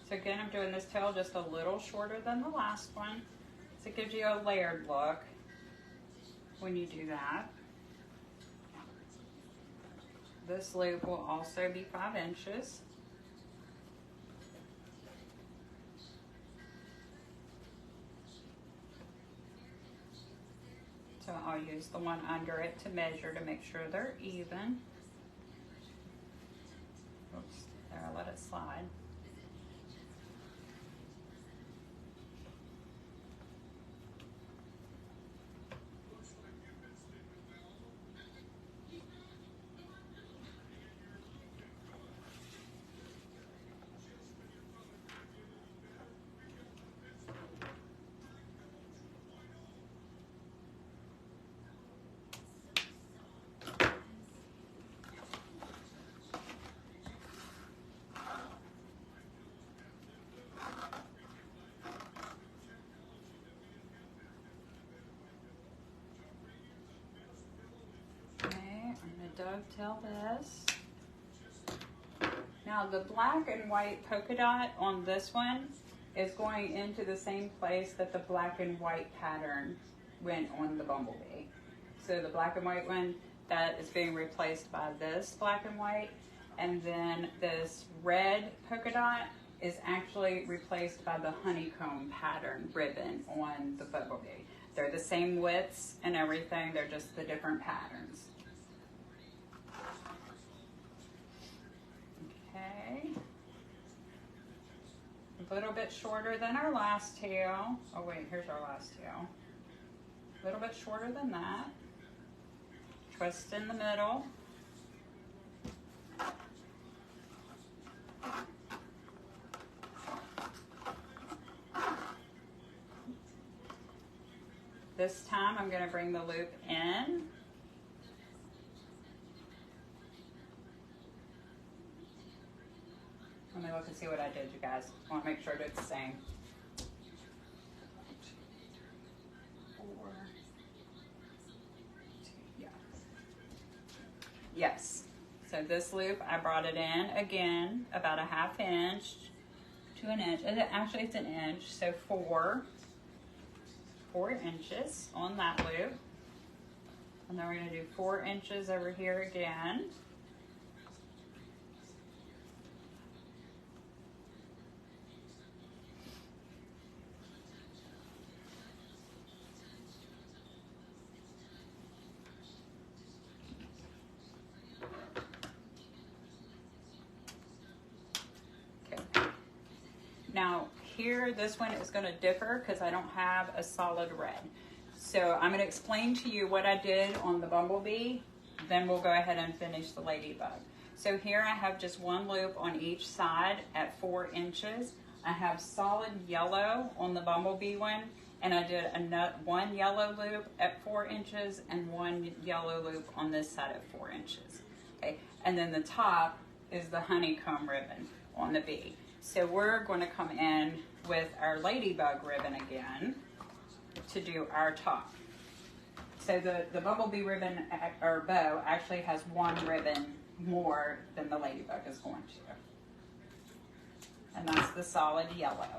So again, I'm doing this tail just a little shorter than the last one. So it gives you a layered look when you do that. This loop will also be 5 inches. So I'll use the one under it to measure to make sure they're even. Oops, there, I let it slide. Dovetail this. Now the black and white polka dot on this one is going into the same place that the black and white pattern went on the bumblebee. So the black and white one, that is being replaced by this black and white, and then this red polka dot is actually replaced by the honeycomb pattern ribbon on the bumblebee. They're the same widths and everything, they're just the different patterns. Okay, a little bit shorter than our last tail. Oh wait, here's our last tail. A little bit shorter than that. Twist in the middle. This time I'm going to bring the loop in. Let me look and see what I did, you guys. I want to make sure it's the same. 4, 2, yeah. Yes. So this loop, I brought it in again about a 1/2 inch to an inch. Actually, it's an inch, so 4 inches on that loop. And then we're going to do 4 inches over here again. Now here, this one is going to differ because I don't have a solid red. So I'm going to explain to you what I did on the bumblebee, then we'll go ahead and finish the ladybug. So here I have just one loop on each side at 4 inches. I have solid yellow on the bumblebee one, and I did one yellow loop at 4 inches and one yellow loop on this side at 4 inches. Okay, and then the top is the honeycomb ribbon on the bee. So we're going to come in with our ladybug ribbon again to do our top. So the bumblebee ribbon or bow actually has one ribbon more than the ladybug is going to. And that's the solid yellow.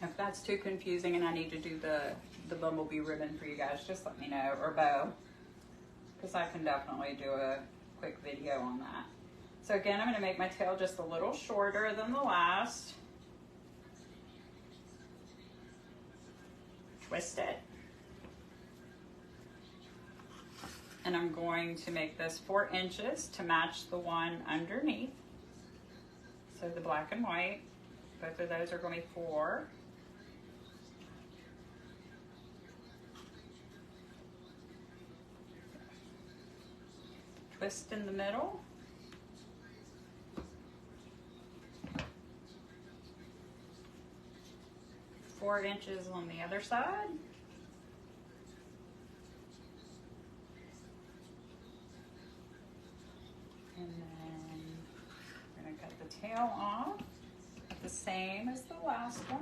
If that's too confusing and I need to do the bumblebee ribbon for you guys, just let me know, or bow, because I can definitely do a quick video on that. So again, I'm going to make my tail just a little shorter than the last. Twist it. And I'm going to make this 4 inches to match the one underneath. So the black and white, both of those are going to be 4. Twist in the middle. 4 inches on the other side. And then we're going to cut the tail off the same as the last one,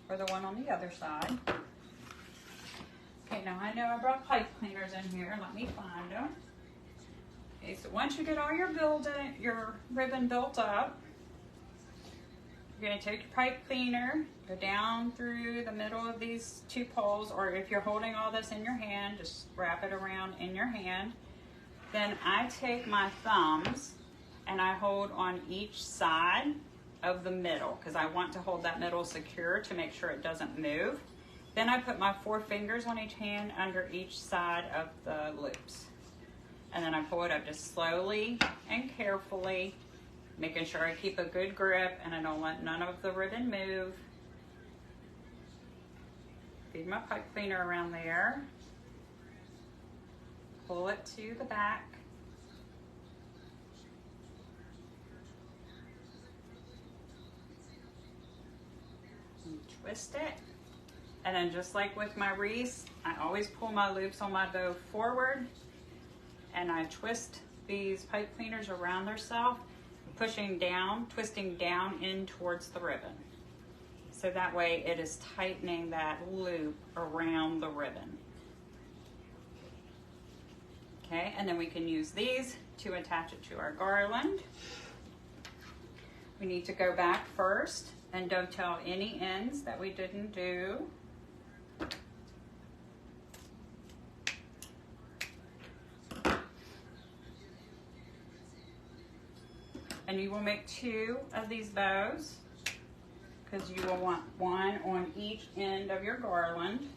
or the one on the other side. Okay, now I know I brought pipe cleaners in here. Let me find them. Okay, so once you get all your ribbon built up, you're going to take your pipe cleaner, go down through the middle of these 2 poles, or if you're holding all this in your hand, just wrap it around in your hand. Then I take my thumbs and I hold on each side of the middle, because I want to hold that middle secure to make sure it doesn't move. Then I put my 4 fingers on each hand under each side of the loops. And then I pull it up just slowly and carefully, making sure I keep a good grip and I don't let none of the ribbon move. Feed my pipe cleaner around there. Pull it to the back. And twist it. And then just like with my wreaths, I always pull my loops on my bow forward and I twist these pipe cleaners around themselves, pushing down, twisting down in towards the ribbon. So that way it is tightening that loop around the ribbon. Okay, and then we can use these to attach it to our garland. We need to go back first and dovetail any ends that we didn't do. And you will make 2 of these bows, because you will want 1 on each end of your garland.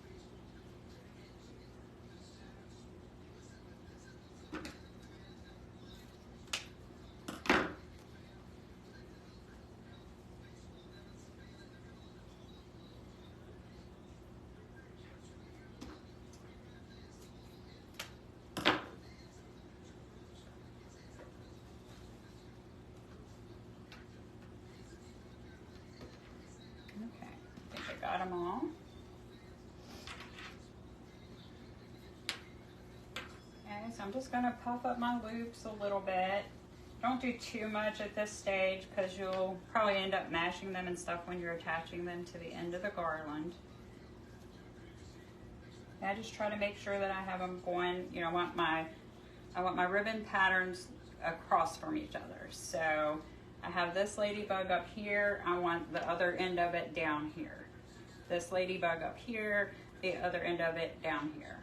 Got them all. Okay, so I'm just going to puff up my loops a little bit. Don't do too much at this stage, because you'll probably end up mashing them and stuff when you're attaching them to the end of the garland. And I just try to make sure that I have them going, you know, I want my ribbon patterns across from each other. So I have this ladybug up here. I want the other end of it down here. This ladybug up here, the other end of it down here.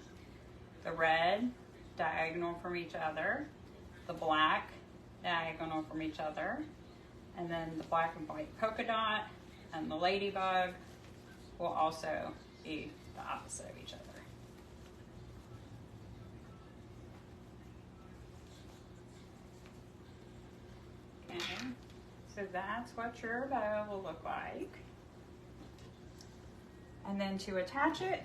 The red, diagonal from each other. The black, diagonal from each other. And then the black and white polka dot and the ladybug will also be the opposite of each other. Okay, so that's what your bow will look like. And then to attach it,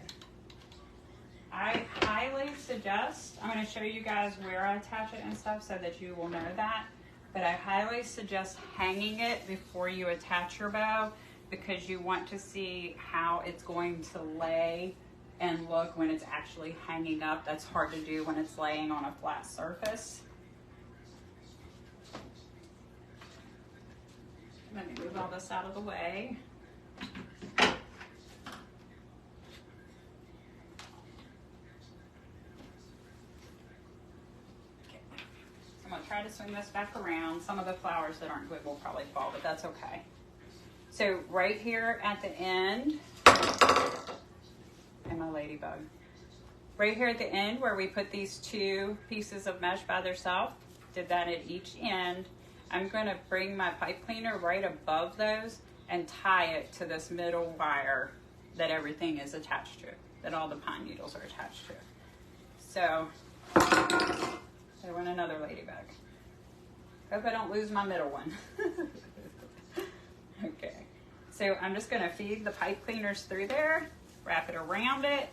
I highly suggest, I'm going to show you guys where I attach it and stuff so that you will know that, but I highly suggest hanging it before you attach your bow, because you want to see how it's going to lay and look when it's actually hanging up. That's hard to do when it's laying on a flat surface. Let me move all this out of the way. Try to swing this back around. Some of the flowers that aren't good will probably fall, but that's okay. So right here at the end, and my ladybug, right here at the end where we put these 2 pieces of mesh by themselves, did that at each end. I'm going to bring my pipe cleaner right above those and tie it to this middle wire that everything is attached to, that all the pine needles are attached to. So I want another ladybug. Hope I don't lose my middle one. Okay, so I'm just going to feed the pipe cleaners through there, wrap it around it,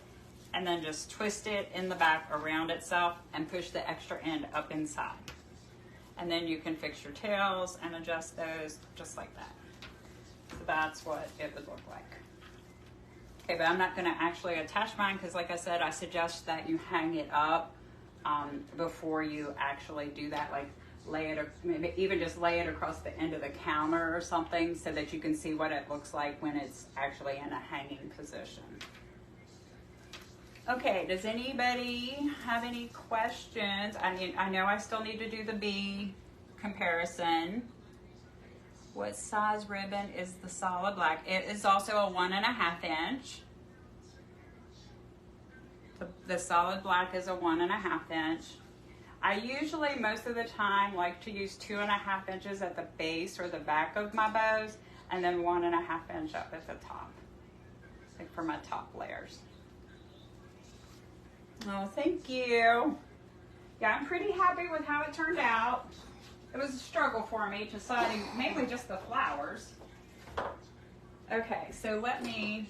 and then just twist it in the back around itself and push the extra end up inside. And then you can fix your tails and adjust those just like that. So that's what it would look like. Okay, but I'm not going to actually attach mine because, like I said, I suggest that you hang it up before you actually do that. Like lay it, or maybe even just lay it across the end of the counter or something so that you can see what it looks like when it's actually in a hanging position. Okay, does anybody have any questions? I know I still need to do the bee comparison. What size ribbon is the solid black? It is also a 1.5 inch. The solid black is a 1.5 inch. I usually, most of the time, like to use 2.5 inches at the base or the back of my bows, and then 1.5 inch up at the top, like for my top layers. Oh, thank you. Yeah, I'm pretty happy with how it turned out. It was a struggle for me deciding mainly just the flowers. Okay, so let me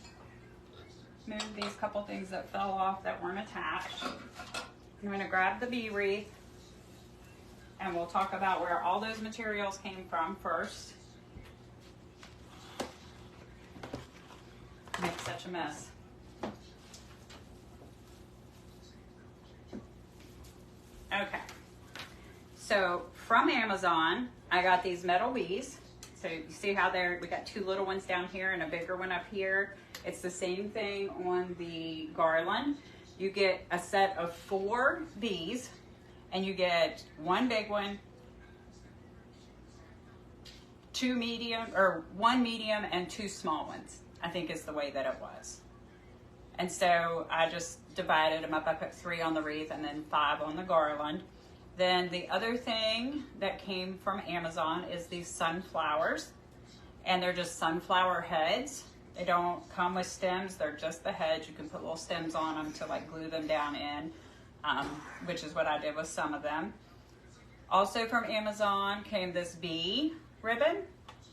move these couple things that fell off that weren't attached. I'm going to grab the bee wreath and we'll talk about where all those materials came from first. Make such a mess. Okay. So from Amazon, I got these metal bees. So you see how we got 2 little ones down here and a bigger one up here. It's the same thing on the Garland. You get a set of 4 bees and you get 1 big one, 2 medium, or 1 medium and 2 small ones, I think is the way that it was. And so I just divided them up. I put 3 on the wreath and then 5 on the Garland. Then the other thing that came from Amazon is these sunflowers, and they're just sunflower heads. They don't come with stems, they're just the heads. You can put little stems on them to like glue them down in, which is what I did with some of them. Also from Amazon came this bee ribbon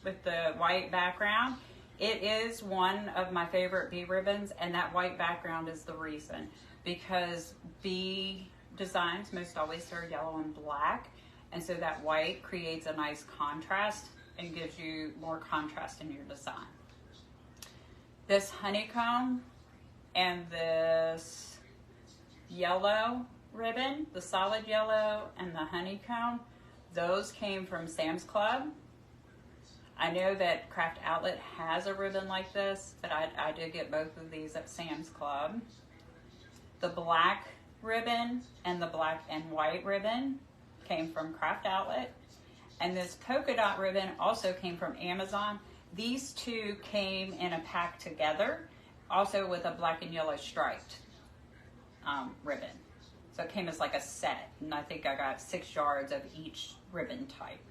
with the white background. It is one of my favorite bee ribbons, and that white background is the reason, because bee designs most always are yellow and black, and so that white creates a nice contrast and gives you more contrast in your design. This honeycomb and this yellow ribbon, the solid yellow and the honeycomb, those came from Sam's Club. I know that Craft Outlet has a ribbon like this, but I did get both of these at Sam's Club. The black ribbon and the black and white ribbon came from Craft Outlet. And this polka dot ribbon also came from Amazon. These 2 came in a pack together, also with a black and yellow striped ribbon. So it came as like a set, and I think I got 6 yards of each ribbon type.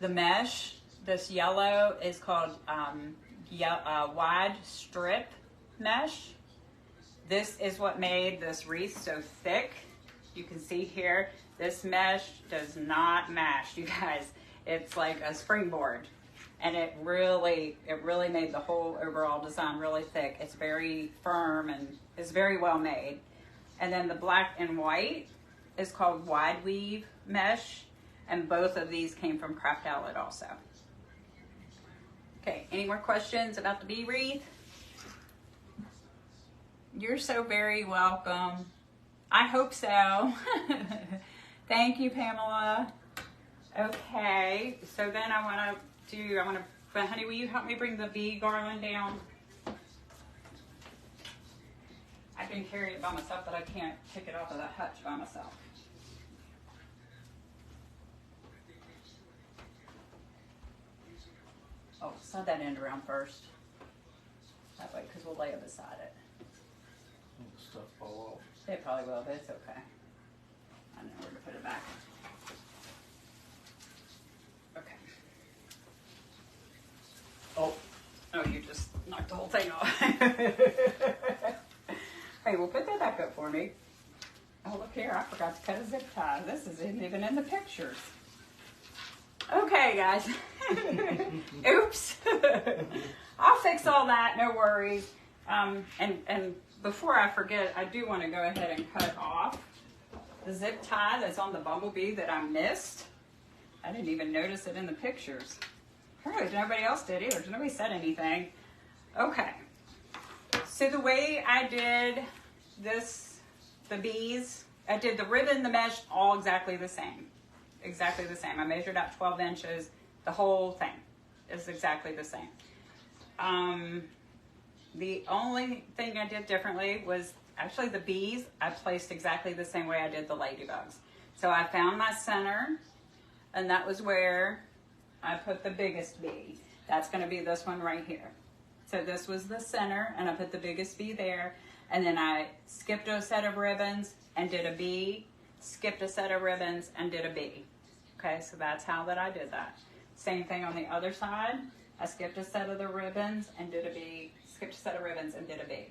The mesh, this yellow is called wide strip mesh. This is what made this wreath so thick. You can see here, this mesh does not mash, you guys. It's like a springboard, and it really made the whole overall design really thick. It's very firm and it's very well made. And then the black and white is called wide weave mesh, and both of these came from Craft Outlet also. Okay, any more questions about the bee wreath? You're so very welcome. I hope so. Thank you, Pamela. Okay, so then but honey, will you help me bring the bee garland down? I can carry it by myself, but I can't pick it off of that hutch by myself. Oh, slide that end around first. That way, because we'll lay it beside it. Stuff fall off. It probably will, but it's okay. I know where to put it back. Okay. Oh, you just knocked the whole thing off. Hey, well, put that back up for me. Oh, look here, I forgot to cut a zip tie. This isn't even in the pictures. Okay, guys. Oops. I'll fix all that, no worries. And before I forget, I do want to go ahead and cut off the zip tie that's on the bumblebee that I missed. I didn't even notice it in the pictures. Apparently nobody else did either. Nobody said anything. Okay. So the way I did this, the bees, I did the ribbon, the mesh, all exactly the same. Exactly the same. I measured out 12 inches. The whole thing is exactly the same. The only thing I did differently was actually the bees. I placed exactly the same way I did the ladybugs. So I found my center, and that was where I put the biggest bee. That's going to be this one right here. So this was the center, and I put the biggest bee there, and then I skipped a set of ribbons and did a bee, skipped a set of ribbons and did a bee. Okay, so that's how that I did that. Same thing on the other side. I skipped a set of the ribbons and did a bee, skipped a set of ribbons and did a bee.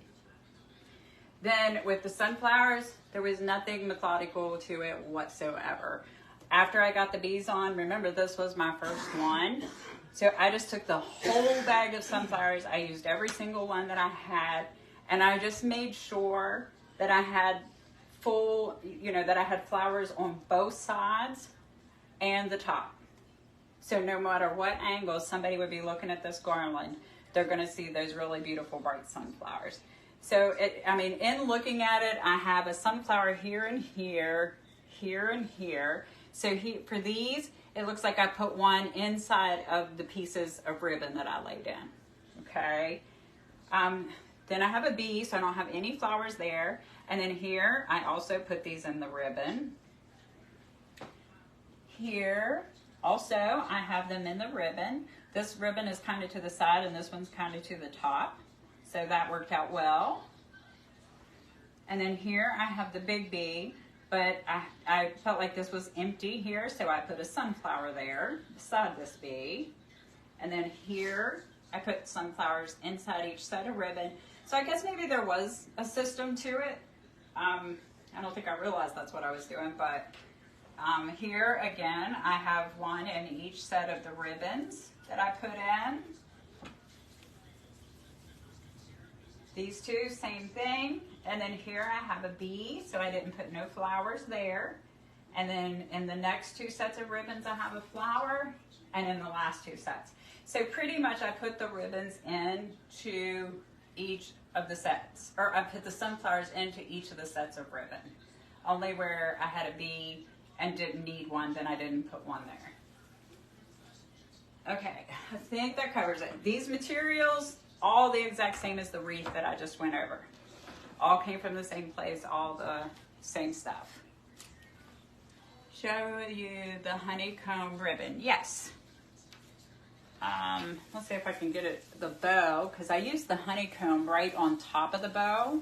Then with the sunflowers, there was nothing methodical to it whatsoever. After I got the bees on, remember this was my first one. So I just took the whole bag of sunflowers. I used every single one that I had. And I just made sure that I had full, that I had flowers on both sides and the top. So no matter what angle somebody would be looking at this garland, they're going to see those really beautiful bright sunflowers. So, in looking at it, I have a sunflower here and here, here and here. So for these, it looks like I put one inside of the pieces of ribbon that I laid in. Okay. Then I have a bee, so I don't have any flowers there. And then here, I also put these in the ribbon. Here, also, I have them in the ribbon. This ribbon is kind of to the side, and this one's kind of to the top. So that worked out well. And then here I have the big bee, but I felt like this was empty here, so I put a sunflower there beside this bee. And then here I put sunflowers inside each set of ribbon. So I guess maybe there was a system to it. I don't think I realized that's what I was doing, but here again I have one in each set of the ribbons that I put in. These two, same thing. And then here I have a bee, so I didn't put no flowers there. And then in the next two sets of ribbons, I have a flower, and in the last two sets. So pretty much I put the ribbons into each of the sets, or I put the sunflowers into each of the sets of ribbon. Only where I had a bee and didn't need one, then I didn't put one there. Okay, I think that covers it. These materials, all the exact same as the wreath that I just went over. All came from the same place, all the same stuff. Show you the honeycomb ribbon. Yes. Let's see if I can get it, the bow, because I used the honeycomb right on top of the bow.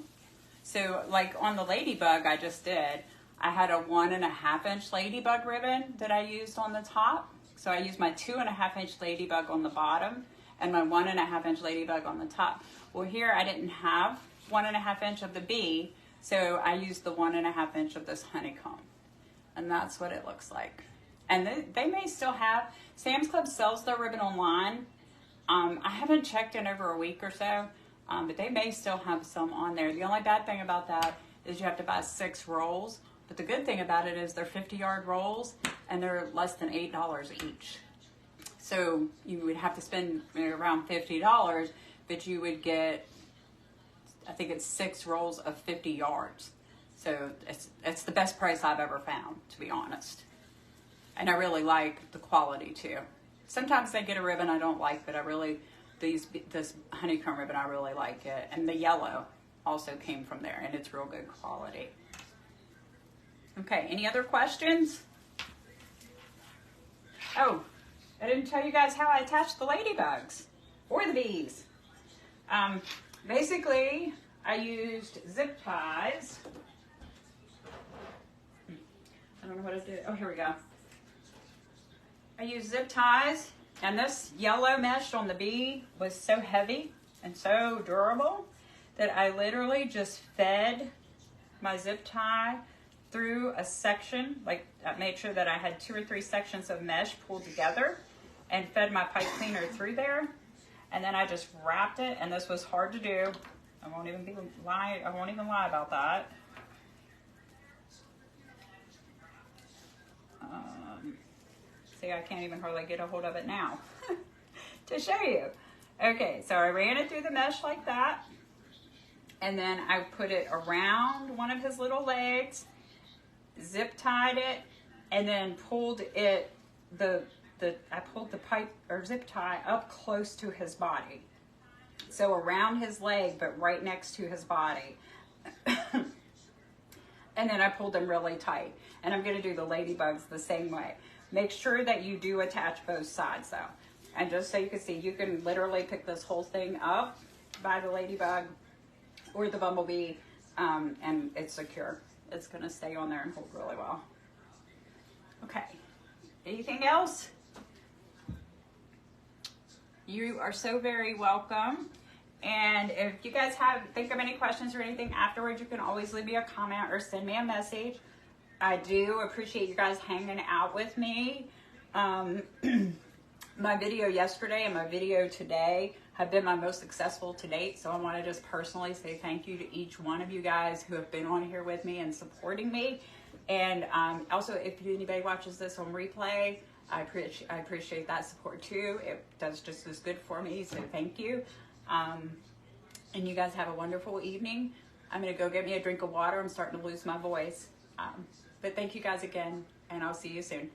So like on the ladybug I just did, I had a 1.5 inch ladybug ribbon that I used on the top. So I used my 2.5 inch ladybug on the bottom and my 1.5 inch ladybug on the top. Well, here I didn't have 1.5 inch of the bee, so I used the 1.5 inch of this honeycomb. And that's what it looks like. And they may still have, Sam's Club sells their ribbon online. I haven't checked in over a week or so, but they may still have some on there. The only bad thing about that is you have to buy 6 rolls. But the good thing about it is they're 50-yard rolls, and they're less than $8 each. So you would have to spend around $50, but you would get, I think it's 6 rolls of 50 yards. So it's the best price I've ever found, to be honest. And I really like the quality too. Sometimes they get a ribbon I don't like, but I really, this honeycomb ribbon, I really like it. And the yellow also came from there, and it's real good quality. Okay, any other questions? Oh, I didn't tell you guys how I attached the ladybugs or the bees. Basically, I used zip ties. I don't know what I did. Oh, here we go. I used zip ties, and this yellow mesh on the bee was so heavy and so durable that I literally just fed my zip tie through a section, like I made sure that I had 2 or 3 sections of mesh pulled together and fed my pipe cleaner through there. And then I just wrapped it, and this was hard to do. I won't even lie about that. See, I can't even hardly get a hold of it now to show you. Okay, so I ran it through the mesh like that. And then I put it around one of his little legs, zip tied it, and then pulled it, I pulled the pipe or zip tie up close to his body. So around his leg, but right next to his body. And then I pulled them really tight. And I'm gonna do the ladybugs the same way. Make sure that you do attach both sides though. And just so you can see, you can literally pick this whole thing up by the ladybug or the bumblebee, and it's secure. It's gonna stay on there and hold really well. Okay, anything else? You are so very welcome. And if you guys think of any questions or anything afterwards, you can always leave me a comment or send me a message. I do appreciate you guys hanging out with me. My video yesterday and my video today have been my most successful to date. So I want to just personally say thank you to each one of you guys who have been on here with me and supporting me. And also, if anybody watches this on replay, I appreciate that support too. It does just as good for me, so thank you. And you guys have a wonderful evening. I'm gonna go get me a drink of water. I'm starting to lose my voice. But thank you guys again, and I'll see you soon.